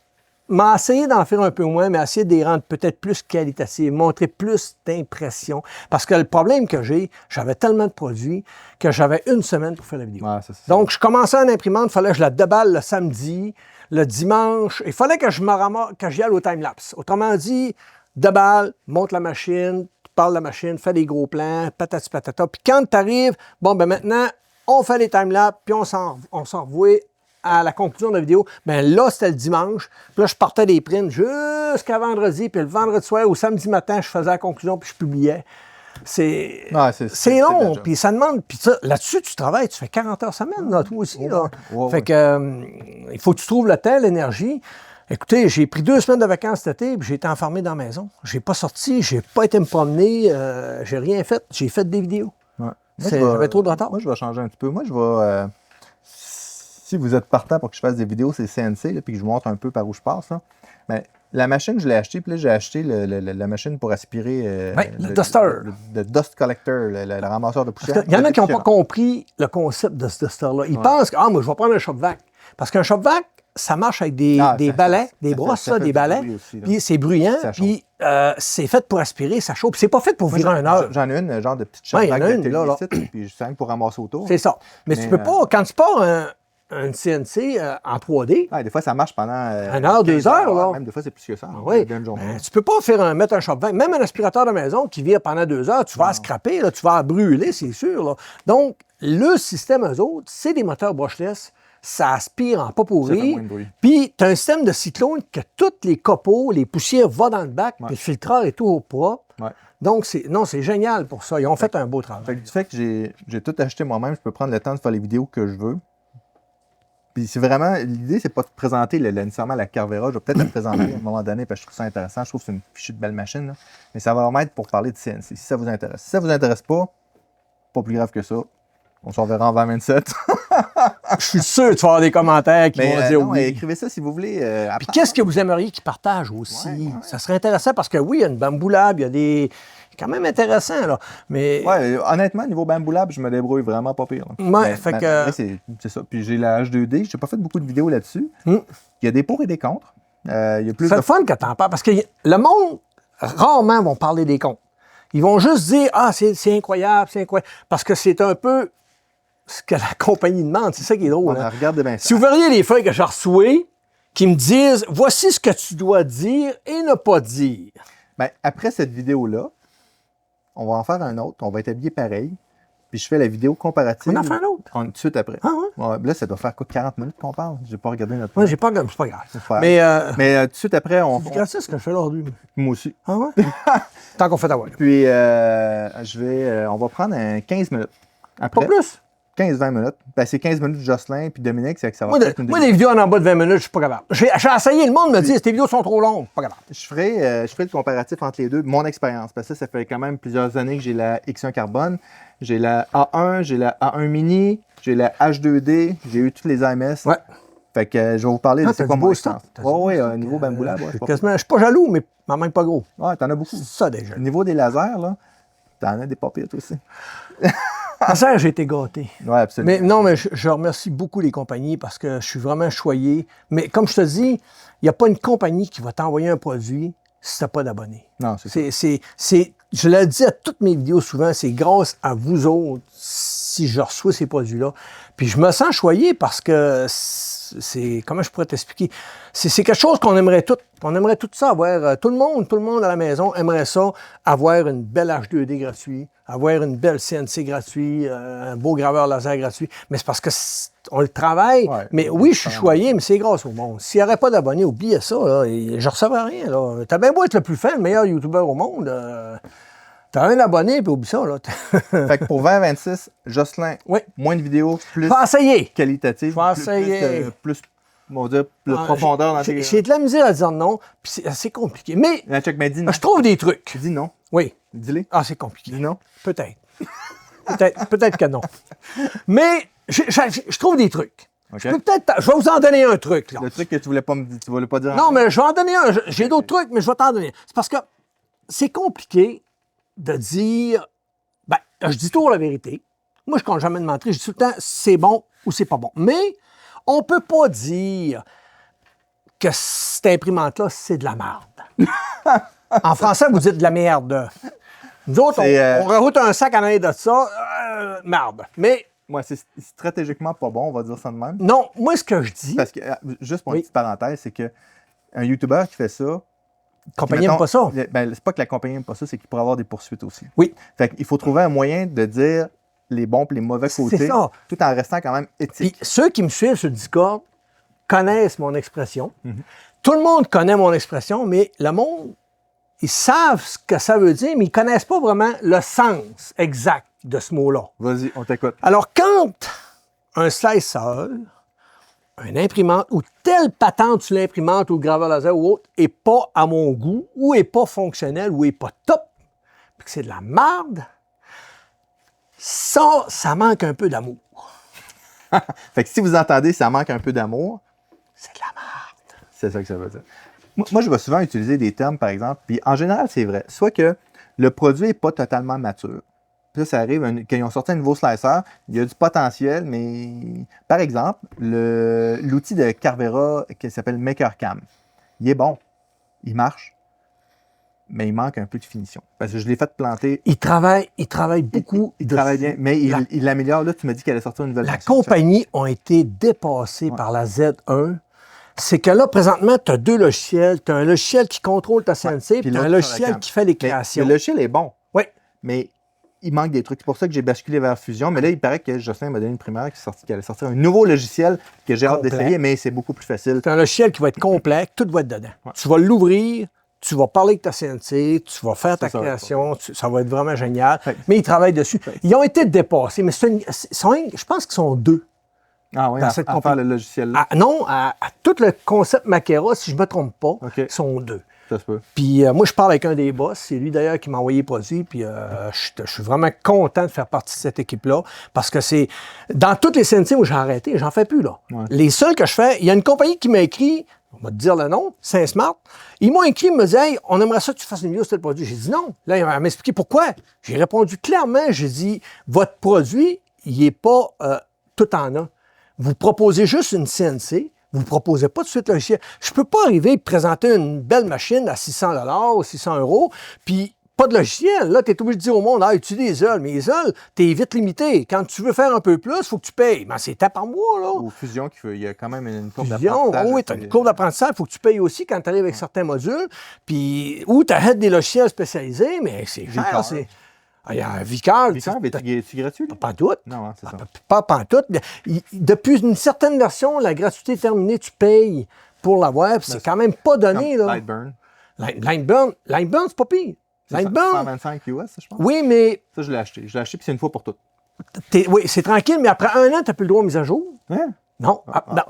B: Mais essayer d'en faire un peu moins, mais essayer de les rendre peut-être plus qualitatives, montrer plus d'impression. Parce que le problème que j'avais tellement de produits que j'avais 1 semaine pour faire la vidéo.
A: Ouais,
B: donc, je commençais à l'imprimante, il fallait que je la déballe le samedi, le dimanche. Il fallait que j'y aille au time-lapse. Autrement dit, déballe, monte la machine, tu parles de la machine, fais des gros plans, patati patata. Puis quand tu arrives, bon, ben maintenant, on fait les timelapses, puis on s'en revoit à la conclusion de la vidéo. Ben là, c'était le dimanche. Puis là, je partais des prints jusqu'à vendredi. Puis le vendredi soir ou samedi matin, je faisais la conclusion, puis je publiais. C'est long, puis ça demande... Puis là-dessus, tu travailles, tu fais 40 heures semaine, là, toi aussi. Là. Fait que il faut que tu trouves le temps, l'énergie. Écoutez, j'ai pris 2 semaines de vacances cet été, puis j'ai été enfermé dans la maison. J'ai pas sorti, j'ai pas été me promener, j'ai rien fait. J'ai fait des vidéos.
A: Ouais.
B: J'avais trop de retard.
A: Moi, je vais changer un petit peu. Moi, je vais... si vous êtes partant pour que je fasse des vidéos, c'est CNC, là, puis que je vous montre un peu par où je passe. Là. Mais la machine, je l'ai achetée, puis là, j'ai acheté la machine pour aspirer...
B: le Duster.
A: Le Dust Collector, le ramasseur de poussière.
B: Il y en a qui n'ont pas compris le concept de ce Duster-là. Ils pensent que, moi, je vais prendre un shop vac. Parce qu'un shop vac, ça marche avec des balais, des brosses, des balais, puis c'est bruyant, puis c'est fait pour aspirer, ça chauffe. Puis c'est pas fait pour virer un heure.
A: J'en ai une, genre de petite shop vac de télé, puis je sers pour ramasser autour.
B: C'est ça. Mais tu peux pas, quand tu pars un CNC en 3D...
A: des fois, ça marche pendant...
B: 1 heure, 2 heures, là.
A: Même des fois, c'est plus que ça.
B: Oui. Tu peux pas mettre un shop vac. Même un aspirateur de maison qui vire pendant 2 heures, tu vas scraper, là, tu vas brûler, c'est sûr. Là. Donc, le système, eux autres, c'est des moteurs brushless. Ça aspire en pas pourri. Puis, tu as un système de cyclone que tous les copeaux, les poussières vont dans le bac, puis le filtreur est tout au propre.
A: Ouais.
B: Donc, c'est génial pour ça. Ils ont fait un beau travail.
A: Fait que du fait que j'ai tout acheté moi-même, je peux prendre le temps de faire les vidéos que je veux. Puis c'est vraiment, l'idée, c'est pas de présenter nécessairement la Carvera. Je vais peut-être la présenter à un moment donné parce que je trouve ça intéressant. Je trouve que c'est une fichue de belle machine. Là. Mais ça va vraiment être pour parler de CNC, si ça vous intéresse. Si ça vous intéresse pas plus grave que ça. On s'en verra en 2027.
B: Je suis sûr que tu vas avoir des commentaires qui vont dire oui.
A: Écrivez ça si vous voulez.
B: Puis qu'est-ce que vous aimeriez qu'ils partagent aussi? Ouais. Ça serait intéressant parce que oui, il y a une Bamboo Lab, il y a des... C'est quand même intéressant, là. Mais...
A: Ouais, honnêtement, niveau Bamboo Lab, je me débrouille vraiment pas pire.
B: Ouais, fait que...
A: C'est ça. Puis j'ai la H2D. J'ai pas fait beaucoup de vidéos là-dessus. Il y a des pour et des contre. C'est
B: le fun que t'en parles parce que le monde, rarement, vont parler des contre. Ils vont juste dire « Ah, c'est incroyable, c'est incroyable. » Parce que c'est un peu ce que la compagnie demande. C'est ça qui est drôle. Hein?
A: Regardez bien ça.
B: Si vous verriez les feuilles que j'ai reçues qui me disent « Voici ce que tu dois dire et ne pas dire. »
A: Bien, après cette vidéo-là, on va en faire un autre. On va être habillé pareil. Puis je fais la vidéo comparative.
B: On en fait un autre?
A: Tout de suite après.
B: Ah ouais?
A: Là, ça doit faire quoi, 40 minutes qu'on parle? J'ai pas regardé notre...
B: Oui, j'ai pas regardé. C'est pas grave.
A: Mais tout de suite après, on...
B: C'est grâce à ce que je fais aujourd'hui.
A: Moi aussi.
B: Ah ouais? Tant qu'on fait ta voix.
A: Puis, on va prendre 15 minutes. Après,
B: pas plus?
A: 15-20 minutes. Ben, c'est 15 minutes de Jocelyn puis Dominique, c'est que ça va
B: moi, les vidéos en bas de 20 minutes, je suis pas capable. J'ai essayé, le monde me dit, tes vidéos sont trop longues. Pas capable.
A: Je ferai le comparatif entre les deux, mon expérience. Parce que ça fait quand même plusieurs années que j'ai la X1 Carbone. J'ai la A1, j'ai la A1 Mini, j'ai la H2D, j'ai eu toutes les AMS.
B: Ouais.
A: Fait que je vais vous parler de c'est quoi mon expérience.
B: Oui,
A: niveau Bamboo Lab.
B: Je suis pas jaloux, mais même pas gros.
A: Ouais, t'en as beaucoup.
B: C'est ça déjà.
A: Au niveau des lasers, là, t'en as des papiers aussi.
B: En ça, j'ai été gâté.
A: Oui, absolument.
B: Mais non, mais je remercie beaucoup les compagnies parce que je suis vraiment choyé. Mais comme je te dis, il n'y a pas une compagnie qui va t'envoyer un produit si tu n'as pas d'abonnés.
A: Non, c'est
B: je le dis à toutes mes vidéos souvent, c'est grâce à vous autres si je reçois ces produits-là. Puis je me sens choyé parce que c'est... Comment je pourrais t'expliquer? C'est quelque chose qu'on aimerait tout. On aimerait tout ça avoir. Tout le monde à la maison aimerait ça, avoir une belle H2D gratuite, avoir une belle CNC gratuite, un beau graveur laser gratuit. Mais c'est parce que on le travaille. Ouais, mais oui, je suis choyé, mais c'est grâce au monde. S'il n'y aurait pas d'abonnés, oubliez ça. Là, et je ne recevrais rien. Là. T'as bien beau être le plus fin, le meilleur YouTuber au monde. T'as un abonné, puis oublie ça. Là.
A: Fait que pour 2026, Jocelyn, moins de vidéos, plus qualitative, plus on va dire, de profondeur dans tes...
B: J'ai de la misère à dire non, puis c'est assez compliqué. Mais je trouve des trucs.
A: Dis non.
B: Oui.
A: Dis-les.
B: Ah, c'est compliqué.
A: Dis non.
B: Peut-être. Peut-être que non. Mais je trouve des trucs. Okay. Je vais vous en donner un truc. Là.
A: Le truc que tu voulais pas dire.
B: Non, mais je vais en donner un. J'ai d'autres trucs, mais je vais t'en donner. C'est parce que c'est compliqué de dire... Ben, je dis toujours la vérité. Moi, je ne compte jamais de mentir. Je dis tout le temps, c'est bon ou c'est pas bon. Mais on ne peut pas dire que cette imprimante-là, c'est de la merde. En français, vous dites de la merde. Nous autres, on rajoute un sac en arrière de ça, merde. Mais...
A: Moi, c'est stratégiquement pas bon, on va dire ça de même.
B: Non, moi, ce que je dis...
A: Parce que, juste pour une petite parenthèse, c'est qu'un YouTuber qui fait ça...
B: La compagnie n'aime pas ça.
A: Ben, c'est pas que la compagnie n'aime pas ça, c'est qu'il pourrait avoir des poursuites aussi.
B: Oui.
A: Fait qu'il faut trouver un moyen de dire les bons et les mauvais côtés, tout en restant quand même éthique.
B: Puis, ceux qui me suivent sur Discord connaissent mon expression. Tout le monde connaît mon expression, mais le monde, ils savent ce que ça veut dire, mais ils ne connaissent pas vraiment le sens exact de ce mot-là.
A: Vas-y, on t'écoute.
B: Alors, quand un slicer, une imprimante ou telle patente sur l'imprimante ou le graveur laser ou autre n'est pas à mon goût, ou n'est pas fonctionnelle, ou n'est pas top, puis que c'est de la merde, ça manque un peu d'amour.
A: Fait que si vous entendez, ça manque un peu d'amour,
B: C'est de la merde.
A: c'est ça que ça veut dire. Moi, je vais souvent utiliser des termes, par exemple, puis en général, c'est vrai. Soit que le produit n'est pas totalement mature. Puis ça arrive, quand ils ont sorti un nouveau slicer, il y a du potentiel, mais par exemple, l'outil de Carvera qui s'appelle MakerCam, il est bon, il marche, mais il manque un peu de finition. Parce que je l'ai fait planter.
B: Il travaille beaucoup.
A: Il travaille bien, mais il l'améliore. Là, tu m'as dit qu'elle allait sortir une nouvelle
B: La
A: version.
B: compagnie a été dépassée par la Z1. C'est que là, présentement, tu as deux logiciels. Tu as un logiciel qui contrôle ta CNC, puis tu as un logiciel qui fait les créations.
A: Le logiciel est bon.
B: Oui.
A: Mais il manque des trucs. C'est pour ça que j'ai basculé vers Fusion. Mais là, il paraît que Jocelyn m'a donné une primaire qui allait sortir un nouveau logiciel que j'ai hâte d'essayer, mais c'est beaucoup plus facile.
B: C'est un logiciel qui va être complet, tout va être dedans. Ouais. Tu vas l'ouvrir, tu vas parler avec ta CNC, tu vas faire ta création, ça va être vraiment génial. Ouais. Mais ils travaillent dessus. Ouais. Ils ont été dépassés, mais je pense qu'ils sont deux.
A: Ah oui, à faire le logiciel-là.
B: Non, à tout le concept Makera, si je ne me trompe pas, ils sont deux.
A: Ça se peut.
B: Puis moi, je parle avec un des boss. C'est lui, d'ailleurs, qui m'a envoyé les produits. Puis je suis vraiment content de faire partie de cette équipe-là. Parce que c'est... Dans toutes les CNC où j'ai arrêté, j'en fais plus, là. Ouais. Les seuls que je fais... Il y a une compagnie qui m'a écrit, on va te dire le nom, Saint-Smart. Ils m'ont écrit, ils me disaient, hey, on aimerait ça que tu fasses une vidéo sur le produit. J'ai dit non. Là, il m'a expliqué pourquoi. J'ai répondu clairement. J'ai dit, votre produit, il n'est pas tout en un. Vous proposez juste une CNC, vous ne proposez pas tout de suite le logiciel. Je ne peux pas arriver et présenter une belle machine à 600 $ ou 600 €, puis pas de logiciel. Là, tu es obligé de dire au monde, ah, utilise des ailes. Mais les ailes, tu es vite limité. Quand tu veux faire un peu plus, il faut que tu payes. Mais c'est par mois, là.
A: Ou Fusion, il y a quand même une courbe d'apprentissage.
B: Oui, tu as une courbe d'apprentissage, il faut que tu payes aussi quand tu arrives avec certains modules. Puis, ou tu achètes des logiciels spécialisés, mais c'est cher. Il y a un Vicar.
A: Vicar, mais c'est gratuit?
B: Pas tout.
A: Non, hein, c'est ça.
B: Pas tout. Depuis une certaine version, la gratuité est terminée, tu payes pour l'avoir, puis c'est quand même pas donné. Là.
A: Lightburn.
B: Lightburn, c'est pas pire.
A: Lightburn. 125 US, je pense.
B: Oui, mais.
A: Ça, je l'ai acheté. Je l'ai acheté, puis c'est une fois pour toutes.
B: Oui, c'est tranquille, mais après un an, tu n'as plus le droit à mise à jour.
A: Hein?
B: Non.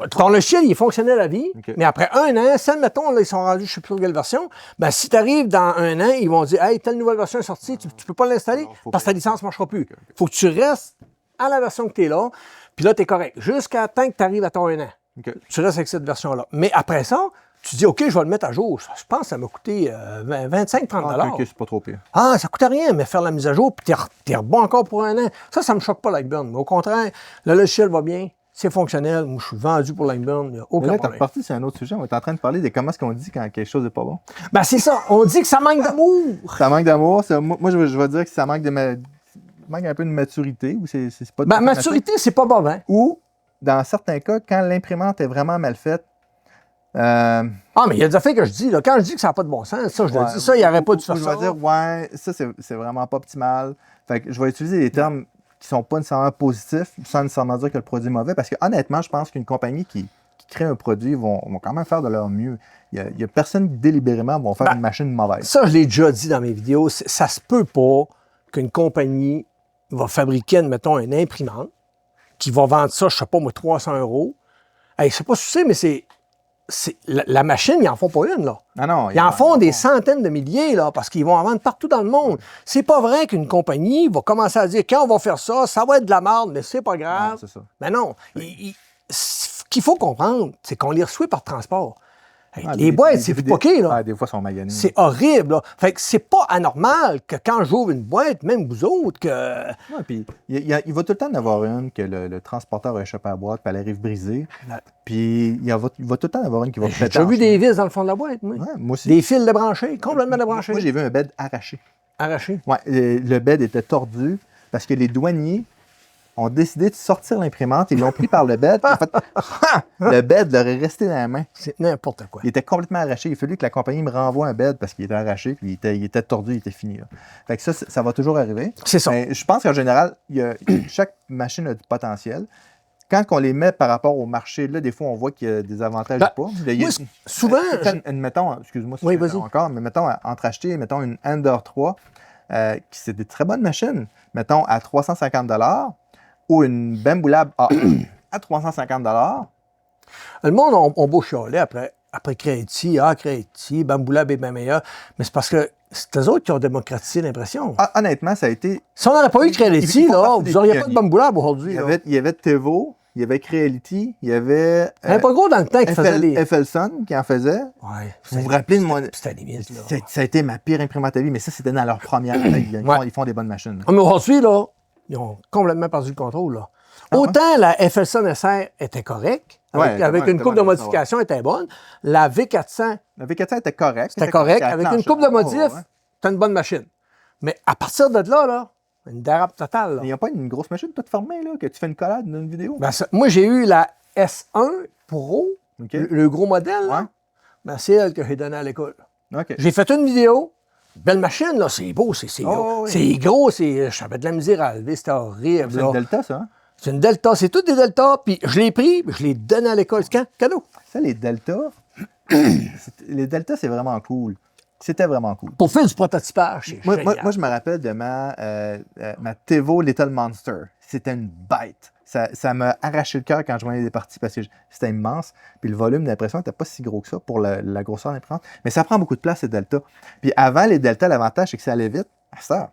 B: Ton logiciel, il est fonctionnel à vie, mais après un an, si, admettons, là, ils sont rendus, je ne sais plus sur quelle version, ben, si tu arrives dans un an, ils vont dire, hey, telle nouvelle version est sortie, tu ne peux pas l'installer parce que ta licence ne marchera plus. Il faut que tu restes à la version que tu es là, puis là, tu es correct. Jusqu'à temps que tu arrives à ton un an. Tu restes avec cette version-là. Mais après ça, tu dis, OK, je vais le mettre à jour. Je pense que ça m'a coûté 25-30 $.
A: OK, c'est pas trop pire.
B: Ah, ça coûte rien, mais faire la mise à jour, puis tu es bon encore pour un an. Ça ne me choque pas, Lightburn. Mais au contraire, le logiciel va bien. C'est fonctionnel. Moi, je suis vendu pour Lightburn. Il n'y a aucun problème.
A: Tu es reparti sur un autre sujet. On est en train de parler de comment est-ce qu'on dit quand quelque chose n'est pas bon.
B: Ben, c'est ça. On dit que ça manque d'amour.
A: Ça manque d'amour. Moi, je vais dire que ça manque manque un peu de maturité. Ou c'est pas
B: ben, maturité, c'est pas bon, hein?
A: Ou, dans certains cas, quand l'imprimante est vraiment mal faite.
B: Ah, mais il y a des affaires que je dis. Là, quand je dis que ça n'a pas de bon sens, ça, je le dis. Ça, il n'y aurait pas dû faire ça.
A: Je vais dire, ouais, ça, c'est vraiment pas optimal. Fait que je vais utiliser des termes qui sont pas nécessairement positifs, sans nécessairement dire que le produit est mauvais, parce que honnêtement, je pense qu'une compagnie qui crée un produit vont quand même faire de leur mieux. Il y a personne qui délibérément vont faire une machine mauvaise.
B: Ça, je l'ai déjà dit dans mes vidéos, ça se peut pas qu'une compagnie va fabriquer, admettons, une imprimante, qui va vendre ça, je sais pas moi, 300 €. Hey, je sais pas si tu sais, mais la machine, ils n'en font pas une, là.
A: Ah non,
B: ils en font des centaines de milliers, là, parce qu'ils vont en vendre partout dans le monde. C'est pas vrai qu'une compagnie va commencer à dire, quand on va faire ça, ça va être de la merde, mais c'est pas grave.
A: C'est ça.
B: Mais non. Ce qu'il faut comprendre, c'est qu'on les reçoit par transport. Les boîtes, c'est fucké, là.
A: Des fois, sont maganés.
B: C'est horrible, là. Fait que c'est pas anormal que quand j'ouvre une boîte, même vous autres, que...
A: Ouais, puis il va tout le temps en avoir une que le transporteur a échappé à la boîte, puis elle arrive brisée. Puis il va tout le temps en avoir une qui va péter.
B: J'ai déjà vu des vis dans le fond de la boîte, moi.
A: Ouais, moi aussi.
B: Des fils débranchés, complètement débranchés.
A: Moi, j'ai vu un bed arraché.
B: Arraché?
A: Ouais, le bed était tordu parce que les douaniers ont décidé de sortir l'imprimante, ils l'ont pris par le bed, en fait, le bed leur est resté dans la main.
B: C'est n'importe quoi.
A: Il était complètement arraché. Il a fallu que la compagnie me renvoie un bed parce qu'il était arraché, puis il était tordu, il était fini. Là. Fait que ça va toujours arriver.
B: C'est ça.
A: Mais je pense qu'en général, chaque machine a du potentiel. Quand on les met par rapport au marché, là, des fois, on voit qu'il y a des avantages ou pas.
B: Souvent...
A: Mettons, excuse-moi si
B: oui,
A: je encore, mais mettons, entre acheter, mettons, une Ender 3, qui c'est des très bonnes machines, mettons, à 350 $, ou une Bambu Lab A1 à 350 $,
B: Le monde on beau chialer après Creativity, Creativity, Bamboo Lab est bien meilleur, mais c'est parce que c'est eux autres qui ont démocratisé l'impression.
A: Honnêtement, ça a été...
B: Si on n'aurait pas eu Creativity,
A: ils font
B: là,
A: partie
B: vous
A: des
B: n'auriez pas de
A: pionniers.
B: Bamboo Lab aujourd'hui.
A: Il y avait Tevo, il y avait Creality, il y avait...
B: Il n'y avait pas gros dans le temps qui faisait des...
A: Felson qui en faisait.
B: Ouais,
A: Vous vous rappelez de mon...
B: C'était limite, là.
A: Ça a été ma pire imprimante à vie, mais ça, c'était dans leur première. Ils font des bonnes machines.
B: Mais aujourd'hui, là, ils ont complètement perdu le contrôle, là.
A: Ah ouais?
B: Autant la FLSON SR était correcte, avec une coupe de modification, elle était bonne. La V400,
A: La V400 était correcte.
B: c'était correct. Avec une coupe de modifs,
A: Ouais.
B: c'était une bonne machine. Mais à partir de là, une dérape totale. Là.
A: Il n'y a pas une grosse machine toute fermée, là, que tu fais une collade d'une vidéo.
B: Ben, moi, j'ai eu la S1 Pro,
A: OK.
B: le gros modèle. Là.
A: Ouais.
B: Ben, c'est elle que j'ai donnée à l'école.
A: OK.
B: J'ai fait une vidéo. Belle machine, là, c'est beau, c'est
A: Oh,
B: gros.
A: oui.
B: C'est gros, j'avais de la misère à lever, c'était horrible.
A: C'est
B: là.
A: une Delta, ça. Hein?
B: C'est une Delta, c'est toutes des Delta, puis je l'ai pris, puis je l'ai donné à l'école. C'est quand? Cadeau.
A: Ça, les Delta, les Delta, c'est vraiment cool. C'était vraiment cool.
B: Pour faire du prototypage, c'est génial.
A: Moi, je me rappelle de ma Tevo Little Monster. C'était une bête. Ça m'a arraché le cœur quand je voyais des parties parce que c'était immense. Puis le volume d'impression n'était pas si gros que ça pour la grosseur d'imprimante. Mais ça prend beaucoup de place, ces Delta. Puis avant, les Delta, l'avantage, c'est que ça allait vite. À ça,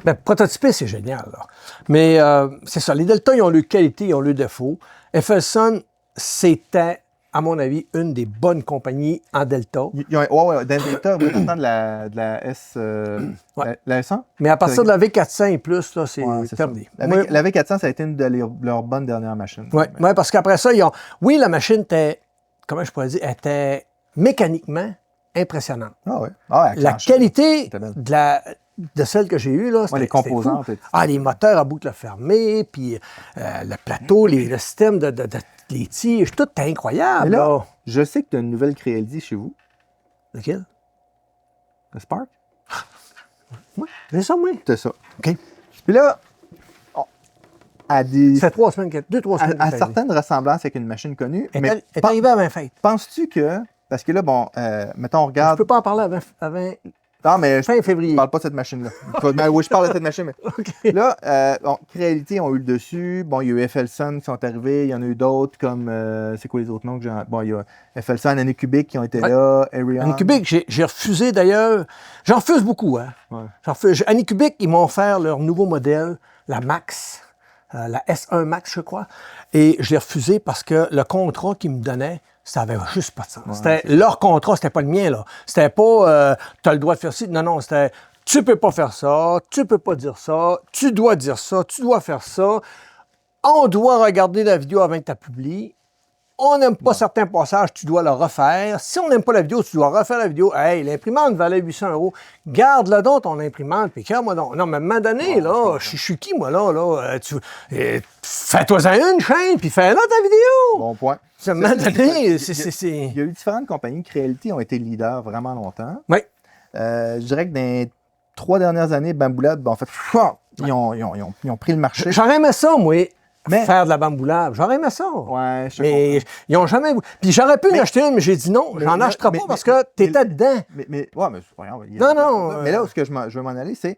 B: Ben, prototyper, c'est génial. Là. Mais c'est ça, les Delta, ils ont leur qualité, ils ont leur défaut. FLSON, c'était, à mon avis, une des bonnes compagnies en Delta.
A: ouais, dans Delta, moi, j'entends de la S... la S1?
B: Mais à partir de la V400 et plus, là, c'est
A: Ouais, c'est
B: terminé.
A: ça. La V400, ça a été une de leurs bonnes dernières machines.
B: Oui, parce qu'après ça, ils ont... Oui, la machine était, comment je pourrais dire, était mécaniquement impressionnante.
A: Ah ouais. Ah,
B: La qualité
A: C'était belle.
B: de celle que j'ai eue, là, c'était
A: les composantes.
B: c'était fou. Les moteurs à boucle fermée, puis le plateau, le système de les tiges, tout est incroyable.
A: Mais là,
B: là.
A: je sais que tu as une nouvelle Creality chez vous.
B: Lequel?
A: Le Spark?
B: Oui, c'est ça, oui.
A: C'est ça.
B: OK.
A: Puis là, à des...
B: Ça fait 3 semaines, 2-3 semaines.
A: à certaines ressemblances avec une machine connue,
B: Elle
A: mais
B: est arrivée avant fête.
A: penses-tu que... Parce que là, bon, mettons, on
B: Je
A: regarde...
B: peux pas en parler avant
A: Non, mais je
B: fin février.
A: parle pas de cette machine-là. Oui, je parle de cette machine, mais...
B: OK.
A: Là, bon, Creality ont eu le dessus. Bon, il y a eu FLSON qui sont arrivés. Il y en a eu d'autres comme... c'est quoi les autres noms que j'ai... Bon, il y a FLSON, Anycubic qui ont été là, Arion.
B: Anycubic, j'ai refusé d'ailleurs. J'en refuse beaucoup, hein.
A: Ouais.
B: Anycubic, ils m'ont offert leur nouveau modèle, la Max, la S1 Max, je crois. Et je l'ai refusé parce que le contrat qu'ils me donnaient, ça avait juste pas de sens. C'était leur contrat, c'était pas le mien, là. C'était pas tu as le droit de faire ci. Non, non, c'était tu peux pas faire ça, tu peux pas dire ça, tu dois dire ça, tu dois faire ça. On doit regarder la vidéo avant que tu la publies. On n'aime pas certains passages, tu dois le refaire. Si on n'aime pas la vidéo, tu dois refaire la vidéo. Hey, l'imprimante valait 800 €. Garde-le donc, ton imprimante, puis moi donc. Non, mais à un moment donné, là, je suis qui, moi, là? Fais-toi-en une chaîne, puis fais-la ta vidéo.
A: Bon point.
B: À un moment donné,
A: Il y a eu différentes compagnies. Creality ont été leaders vraiment longtemps.
B: Oui.
A: Je dirais que dans les 3 dernières années, Bamboo Lab, en fait, ils ont pris le marché.
B: J'aurais aimé ça, moi,
A: Mais-
B: faire de la bamboulable. J'aurais aimé ça.
A: Ouais, je te
B: Mais ils n'ont jamais. Puis j'aurais pu en acheter une, mais j'ai dit non, j'en
A: mais-
B: achèterai
A: mais-
B: pas parce
A: mais-
B: que t'étais dedans.
A: Ouais, mais c'est pas grave.
B: Non, non,
A: Mais là, où ce que je veux m'en aller, c'est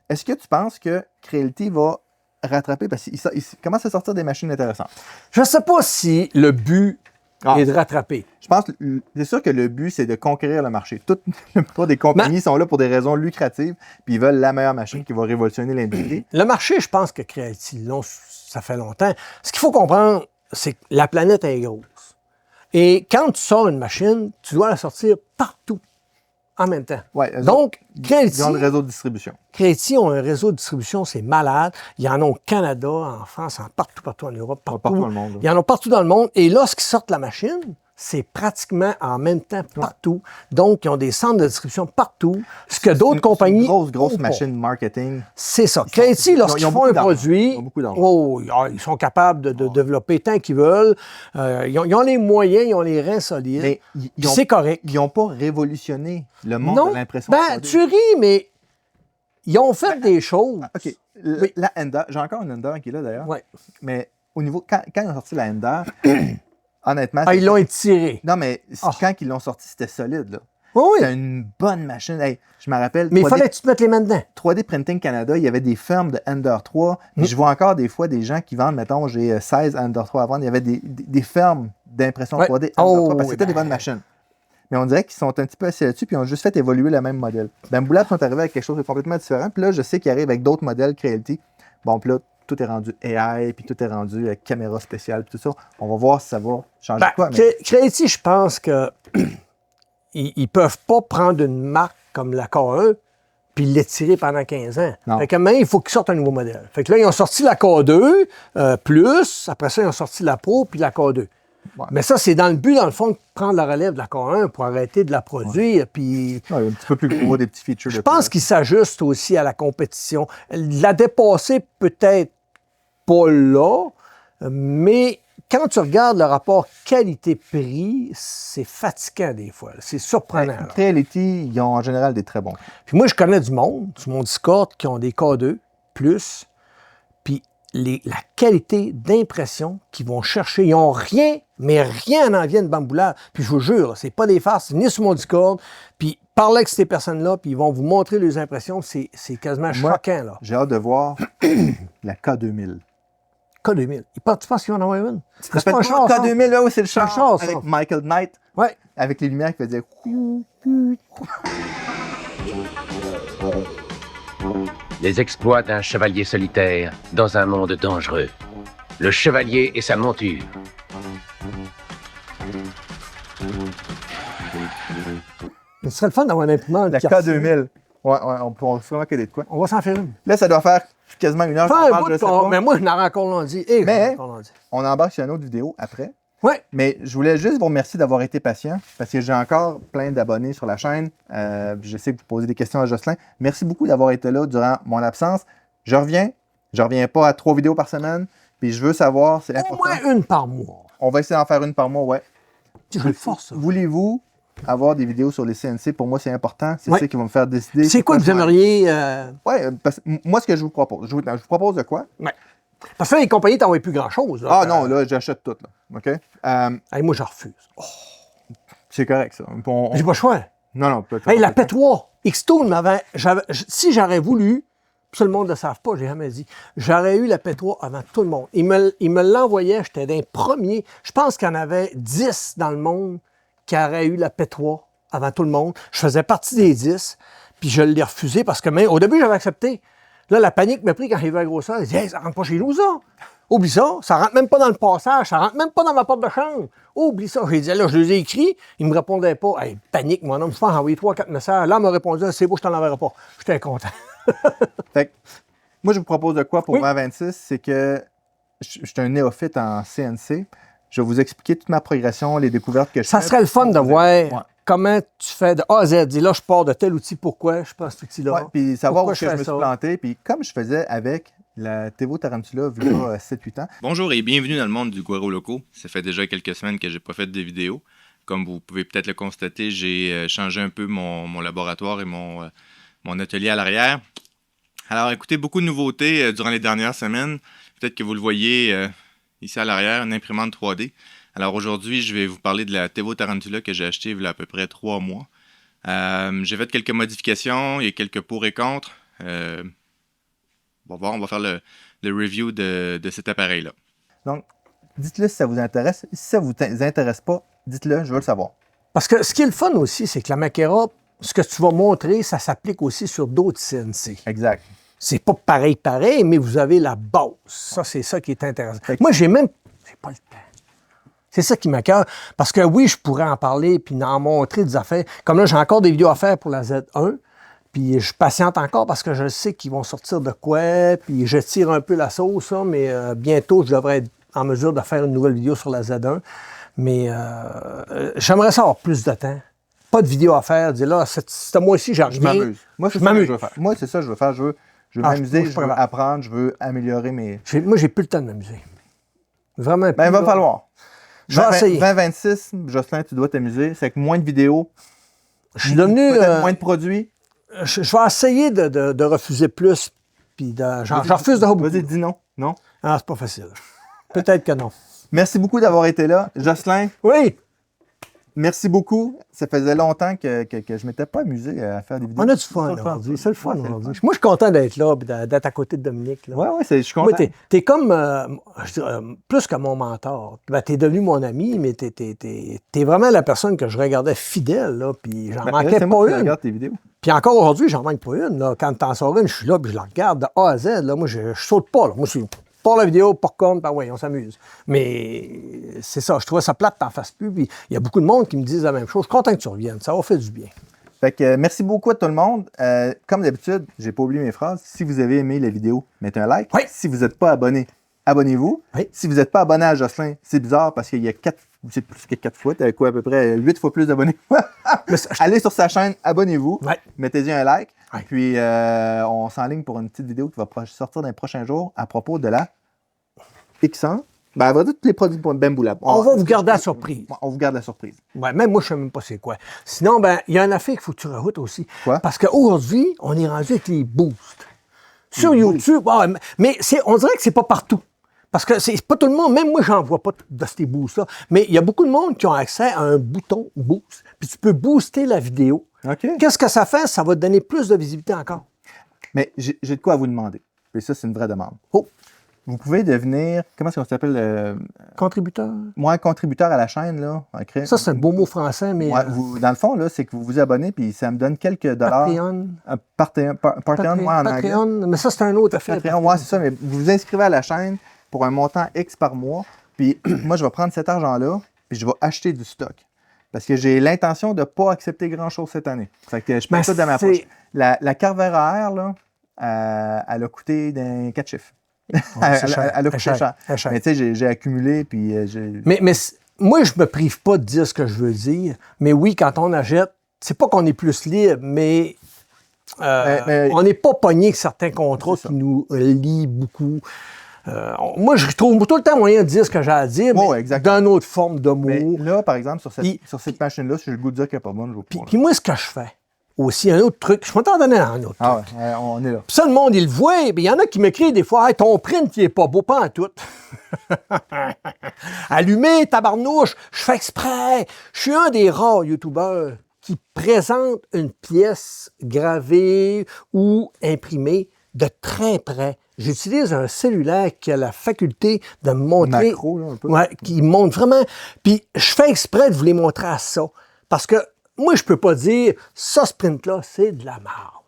A: est-ce que tu penses que Creality va rattraper parce qu'il commence à sortir des machines intéressantes?
B: Je ne sais pas si le but est de rattraper.
A: Je pense que c'est sûr que le but, c'est de conquérir le marché. Toutes des compagnies sont là pour des raisons lucratives, puis ils veulent la meilleure machine qui va révolutionner l'industrie.
B: Le marché, je pense que Creality, ça fait longtemps. Ce qu'il faut comprendre, c'est que la planète est grosse. Et quand tu sors une machine, tu dois la sortir partout en même temps.
A: Ouais, eux
B: Donc,
A: Ils ont le réseau de distribution.
B: Creality ont un réseau de distribution, c'est malade. Il y en a au Canada, en France, partout en Europe, partout.
A: Partout dans le monde.
B: Il y en a partout dans le monde. Et lorsqu'ils sortent la machine, c'est pratiquement en même temps partout. Donc, ils ont des centres de distribution partout. Ce que d'autres compagnies.
A: C'est une grosse
B: ont pas.
A: machine marketing.
B: C'est ça. Creality, lorsqu'ils
A: ils ont
B: font
A: beaucoup
B: un
A: d'argent.
B: produit,
A: Ils ont beaucoup d'argent.
B: ils sont capables de développer tant qu'ils veulent. Ils ont les moyens, ils ont les reins solides.
A: Mais
B: Puis c'est correct.
A: Ils n'ont pas révolutionné le monde
B: Non,
A: de l'impression.
B: ben,
A: 3D.
B: tu ris, mais ils ont fait des choses.
A: OK.
B: Oui.
A: La Ender, j'ai encore une Ender qui est là d'ailleurs.
B: Ouais.
A: Mais au niveau. Quand ils ont sorti la Ender, honnêtement.
B: Ils l'ont étiré.
A: Non, mais
B: Ah.
A: quand ils l'ont sorti, c'était solide. Là.
B: Oui.
A: C'était une bonne machine. Hey, je me rappelle.
B: Mais il
A: 3D
B: fallait que tu te mettes les mains dedans.
A: 3D Printing Canada, il y avait des fermes de Ender 3. Puis je vois encore des fois des gens qui vendent, mettons, j'ai 16 Ender 3 à vendre. Il y avait des fermes d'impression 3D Ender 3 parce que c'était des bonnes machines. Mais on dirait qu'ils sont un petit peu assis là-dessus puis ils ont juste fait évoluer le même modèle. Bambu Labs sont arrivés avec quelque chose de complètement différent. Puis là, je sais qu'ils arrivent avec d'autres modèles Creality. Bon, puis là, tout est rendu AI, puis tout est rendu caméra spéciale, puis tout ça. On va voir si ça va changer quoi. Mais...
B: Creality, je pense que ils peuvent pas prendre une marque comme la K1 puis l'étirer pendant 15 ans.
A: Non.
B: Fait que maintenant, il faut qu'ils sortent un nouveau modèle. Fait que là, ils ont sorti la K2 plus, après ça, ils ont sorti la Pro puis la K2.
A: Ouais.
B: Mais ça, c'est dans le but, dans le fond, de prendre la relève de la K1 pour arrêter de la produire. Puis
A: Ouais, un petit peu plus gros, des petits features.
B: je pense qu'ils s'ajustent aussi à la compétition. La dépasser, peut-être pas là, mais quand tu regardes le rapport qualité-prix, c'est fatigant des fois. C'est surprenant. là.
A: Creality, ils ont en général des très bons.
B: Puis moi, je connais du monde, sur mon Discord, qui ont des K2 plus, puis la qualité d'impression qu'ils vont chercher, ils n'ont rien, mais rien n'en vient de Bambu Labs. Puis je vous jure, c'est pas des farces, venez sur mon Discord, puis parlez avec ces personnes-là, puis ils vont vous montrer leurs impressions. C'est quasiment choquant, là.
A: J'ai hâte de voir la K2000.
B: K2000. Tu penses qu'ils vont en avoir une?
A: C'est pas un char, K2000, là, oui, c'est le char,
B: char, ça.
A: avec Michael Knight,
B: Oui.
A: avec les lumières qui faisaient...
C: Les exploits d'un chevalier solitaire dans un monde dangereux. Le chevalier et sa monture.
B: Ce serait le fun d'avoir un imprimante.
A: La K2000. Ouais, on peut vraiment coder de quoi.
B: On va s'en faire une.
A: Là, ça doit faire quasiment une heure qu'on parle, je sais pas.
B: Mais moi, je n'aurai encore lundi.
A: Mais on embarque sur une autre vidéo après.
B: Oui.
A: Mais je voulais juste vous remercier d'avoir été patient parce que j'ai encore plein d'abonnés sur la chaîne. Je sais que vous posez des questions à Jocelyn. Merci beaucoup d'avoir été là durant mon absence. Je reviens. Je reviens pas à 3 vidéos par semaine. Puis je veux savoir, c'est important.
B: Au moins une par mois.
A: On va essayer d'en faire une par mois, ouais.
B: Je le force.
A: Voulez-vous avoir des vidéos sur les CNC? Pour moi, c'est important. C'est ça qui va me faire décider.
B: C'est quoi que vous aimeriez...
A: Oui, parce que moi, ce que je vous propose, je vous propose de quoi?
B: Ouais. Parce que là, les compagnies t'envoient plus grand-chose.
A: Ah non, là, j'achète tout. Là. OK?
B: Moi, je refuse. Oh.
A: C'est correct, ça.
B: J'ai pas le choix.
A: Non, peut-être.
B: La P3, Xtone m'avait... Si j'aurais voulu, tout le monde ne le savent pas, j'ai jamais dit, j'aurais eu la P3 avant tout le monde. Ils me l'envoyaient, j'étais d'un premier. Je pense qu'il y en avait 10 dans le monde qui auraient eu la P3 avant tout le monde. Je faisais partie des 10, puis je l'ai refusé parce que même au début, j'avais accepté. Là, la panique m'a pris quand j'ai vu la grosseur. J'ai dit, hey, ça rentre pas chez nous, ça. Oublie ça rentre même pas dans le passage, ça rentre même pas dans ma porte de chambre. Oublie ça. J'ai dit, là, je les ai écrits, ils me répondaient pas. Hey, panique, mon homme, je pense envoyer 3-4 messages. Là, il m'a répondu, c'est beau, je t'en enverrai pas. J'étais content.
A: Fait que, moi, je vous propose de quoi pour 2026, c'est que je suis un néophyte en CNC. Je vais vous expliquer toute ma progression, les découvertes que je fais.
B: Ça serait le fun de voir comment tu fais de A à Z. Dis là, je pars de tel outil, pourquoi je prends cet outil-là.
A: Oui, puis savoir où
B: Pourquoi
A: je me suis planté. Puis comme je faisais avec la Tevo Tarantula, il y a 7-8 ans.
D: Bonjour et bienvenue dans le monde du Guaro Loco. Ça fait déjà quelques semaines que j'ai pas fait de vidéo. Comme vous pouvez peut-être le constater, j'ai changé un peu mon laboratoire et mon atelier à l'arrière. Alors, écoutez, beaucoup de nouveautés durant les dernières semaines. Peut-être que vous le voyez ici à l'arrière, une imprimante 3D. Alors aujourd'hui, je vais vous parler de la Tevo Tarantula que j'ai achetée il y a à peu près 3 mois. J'ai fait quelques modifications, il y a quelques pour et contre. On va faire le review de cet appareil-là.
A: Donc, dites-le si ça vous intéresse. Si ça ne vous intéresse pas, dites-le, je veux le savoir.
B: Parce que ce qui est le fun aussi, c'est que la Makera, ce que tu vas montrer, ça s'applique aussi sur d'autres CNC.
A: Exact.
B: C'est pas pareil, mais vous avez la base. Ça, c'est ça qui est intéressant. Moi, j'ai pas le temps. C'est ça qui m'accœure. Parce que oui, je pourrais en parler puis en montrer des affaires. Comme là, j'ai encore des vidéos à faire pour la Z1. Puis je patiente encore parce que je sais qu'ils vont sortir de quoi. Puis je tire un peu la sauce, hein, mais bientôt, je devrais être en mesure de faire une nouvelle vidéo sur la Z1. Mais j'aimerais ça avoir plus de temps. Pas de vidéo à faire. Dire là, ce mois-ci, j'arrive.
A: Je m'amuse. Moi, c'est ça que je veux faire. Moi, c'est ça que je veux faire. Je veux m'amuser, je veux apprendre, je veux améliorer mes...
B: Moi, j'ai plus le temps de m'amuser. Vraiment.
A: Ben, il va falloir.
B: Je vais essayer.
A: 2026, Jocelyn, tu dois t'amuser. C'est avec moins de vidéos.
B: Je suis devenu...
A: Peut-être moins de produits.
B: Je vais essayer de refuser plus. Puis j'en refuse de beaucoup.
A: Vas-y, dis non. Non?
B: Ah, c'est pas facile. Peut-être que non.
A: Merci beaucoup d'avoir été là. Jocelyn,
B: oui.
A: merci beaucoup. Ça faisait longtemps que je ne m'étais pas amusé à faire des vidéos.
B: On a du fun aujourd'hui. C'est le fun aujourd'hui. Moi, je suis content d'être là et d'être à côté de Dominique.
A: Oui, je suis content.
B: Moi, t'es comme, je dirais, plus que mon mentor. Ben, t'es devenu mon ami, mais t'es vraiment la personne que je regardais fidèle, là, puis j'en manquais
A: c'est
B: pas
A: moi qui
B: une.
A: regarde tes vidéos.
B: Puis encore aujourd'hui, j'en manque pas une. Là. Quand t'en sors une, je suis là, puis je la regarde de A à Z. Là. Moi, je saute pas. Là. Moi, je pars la vidéo, pas comme, ben oui, on s'amuse. Mais c'est ça, je trouvais ça plate, t'en fasses plus. Puis il y a beaucoup de monde qui me disent la même chose. Je suis content que tu reviennes. Ça va faire du bien.
A: Fait que merci beaucoup à tout le monde. Comme d'habitude, j'ai pas oublié mes phrases. Si vous avez aimé la vidéo, mettez un like.
B: Oui.
A: Si vous n'êtes pas abonné, abonnez-vous.
B: Oui.
A: Si vous n'êtes pas abonné à Jocelyn, c'est bizarre parce qu'il y a c'est plus que 4 fois, t'as quoi, à peu près 8 fois plus d'abonnés. Allez sur sa chaîne, abonnez-vous.
B: Oui.
A: Mettez-y un like.
B: Oui.
A: Puis on s'enligne pour une petite vidéo qui va sortir dans les prochains jours à propos de la X100. Ben, elle va dire tous les produits pour Bamboo Lab.
B: On va vous garder la surprise.
A: On vous garde la surprise.
B: Ouais, même moi, je ne sais même pas c'est quoi. Sinon, ben, il y a une affaire qu'il faut que tu rajoutes aussi.
A: Quoi?
B: Parce qu'aujourd'hui, on est rendu avec les boosts. Sur YouTube, mais on dirait que c'est pas partout. Parce que c'est pas tout le monde, même moi, j'en vois pas de ces boosts-là. Mais il y a beaucoup de monde qui ont accès à un bouton boost. Puis tu peux booster la vidéo.
A: OK.
B: Qu'est-ce que ça fait? Ça va te donner plus de visibilité encore.
A: Mais j'ai de quoi à vous demander. Puis ça, c'est une vraie demande.
B: Oh,
A: Vous pouvez devenir, comment est-ce qu'on s'appelle?
B: contributeur.
A: Moi, contributeur à la chaîne, là.
B: Ça, c'est un beau mot français, mais
A: Ouais, dans le fond, là, c'est que vous vous abonnez, puis ça me donne quelques dollars.
B: Patreon.
A: Patreon, ouais, en anglais.
B: Patreon, mais ça, c'est un autre affaire.
A: Patreon, ouais, c'est ça, mais vous vous inscrivez à la chaîne pour un montant X par mois, puis moi, je vais prendre cet argent-là, puis je vais acheter du stock. Parce que j'ai l'intention de ne pas accepter grand-chose cette année. Fait que je mets ça dans ma poche. La Carver AR, là, elle a coûté d'un 4 chiffres. Elle a coûté cher. Mais tu sais, j'ai accumulé, puis
B: Mais moi, je me prive pas de dire ce que je veux dire. Mais oui, quand on achète, c'est pas qu'on est plus libre, mais on n'est pas pogné avec certains contrats qui nous lient beaucoup. Moi, je trouve tout le temps moyen de dire ce que j'ai à dire, mais d'une autre forme de mots.
A: Mais là, par exemple, sur cette machine-là, si j'ai le goût de dire qu'elle n'est pas bonne, je vais pas.
B: Puis moi, ce que je fais, aussi, un autre truc, je vais t'en donner un autre truc.
A: Ah ouais, on est là.
B: Puis ça, le monde, il le voit, il y en a qui m'écrivent des fois, hey, ton print, il est pas beau, pas en tout. Allumé, tabarnouche, je fais exprès. Je suis un des rares youtubeurs qui présente une pièce gravée ou imprimée de très près. J'utilise un cellulaire qui a la faculté de me montrer.
A: Macro, là, un peu.
B: Ouais, qui montre vraiment. Puis je fais exprès de vous les montrer à ça. Parce que moi, je peux pas dire ça, ce print-là, c'est de la merde.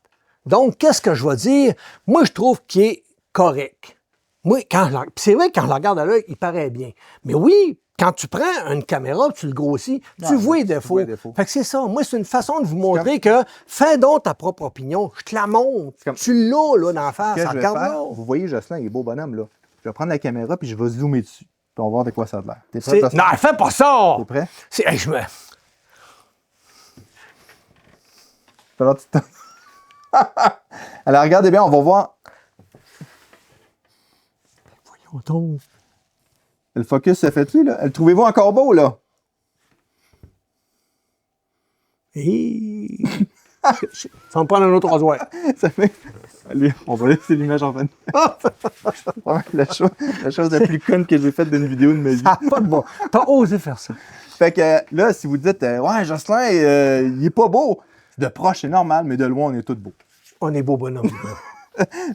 B: Donc, qu'est-ce que je vais dire? Moi, je trouve qu'il est correct. Moi, c'est vrai que quand je le regarde à l'œil, il paraît bien. Mais oui, quand tu prends une caméra, tu le grossis, tu vois les défauts. Fait que c'est ça. Moi, c'est une façon de vous montrer que fais donc ta propre opinion. Je te la montre. Tu l'as, là, d'en face. Regarde-là.
A: Vous voyez, Jocelyn, il est beau bonhomme, là. Je vais prendre la caméra, puis je vais zoomer dessus. Puis on va voir de quoi ça a l'air. T'es prêt?
B: Non, fais pas ça!
A: T'es prêt?
B: Hey, je me...
A: Alors, regardez bien, on va voir.
B: Voyons donc.
A: Le focus se fait-tu, là? Le trouvez-vous encore beau, là?
B: Et... ça va me prendre un autre rasoir.
A: Ça fait... Allez, on va laisser l'image en fin de... la chose la plus conne que j'ai faite d'une vidéo de ma vie.
B: Ah, pas de bon. T'as osé faire ça.
A: Fait que là, si vous dites, ouais, Jocelyn, il est pas beau. De proche, c'est normal, mais de loin, on est tous beaux.
B: On est beau bonhomme.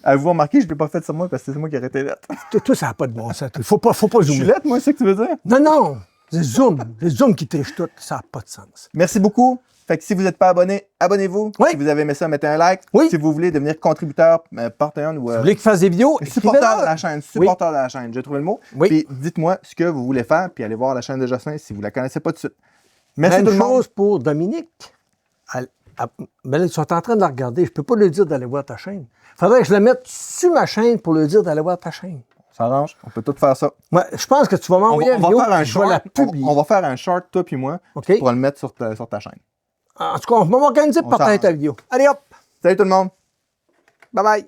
A: Avez-vous remarqué, je ne l'ai pas fait sur moi parce que c'est moi qui ai été lettre.
B: Tout ça n'a pas de bon sens. Faut pas
A: Je suis
B: zoomer.
A: lettre, moi, c'est ce que tu veux dire?
B: Non. C'est zoom. Les zooms qui trichent tout. Ça n'a pas de sens.
A: Merci beaucoup. Fait que si vous n'êtes pas abonné, abonnez-vous.
B: Oui.
A: Si vous avez aimé ça, mettez un like.
B: Oui.
A: Si vous voulez devenir contributeur, Patreon ou...
B: Vous voulez qu'il fasse des vidéos?
A: supporteur de la chaîne. Supporteur de la chaîne. J'ai trouvé le mot.
B: Oui.
A: Puis dites-moi ce que vous voulez faire, puis allez voir la chaîne de Jocelyn si vous ne la connaissez pas tout de suite. Merci
B: Même
A: tout le monde.
B: chose pour Dominique. Ben là, ils sont en train de la regarder. Je ne peux pas lui dire d'aller voir ta chaîne. Il faudrait que je la mette sur ma chaîne pour lui dire d'aller voir ta chaîne.
A: Ça arrange. On peut tout faire ça.
B: Ouais, je pense que tu vas m'envoyer une vidéo, je vais la publier.
A: On va faire un short, toi puis moi,
B: OK.
A: pour le mettre sur ta chaîne.
B: En tout cas, on va m'organiser pour partager ta vidéo. Allez hop!
A: Salut tout le monde!
B: Bye bye!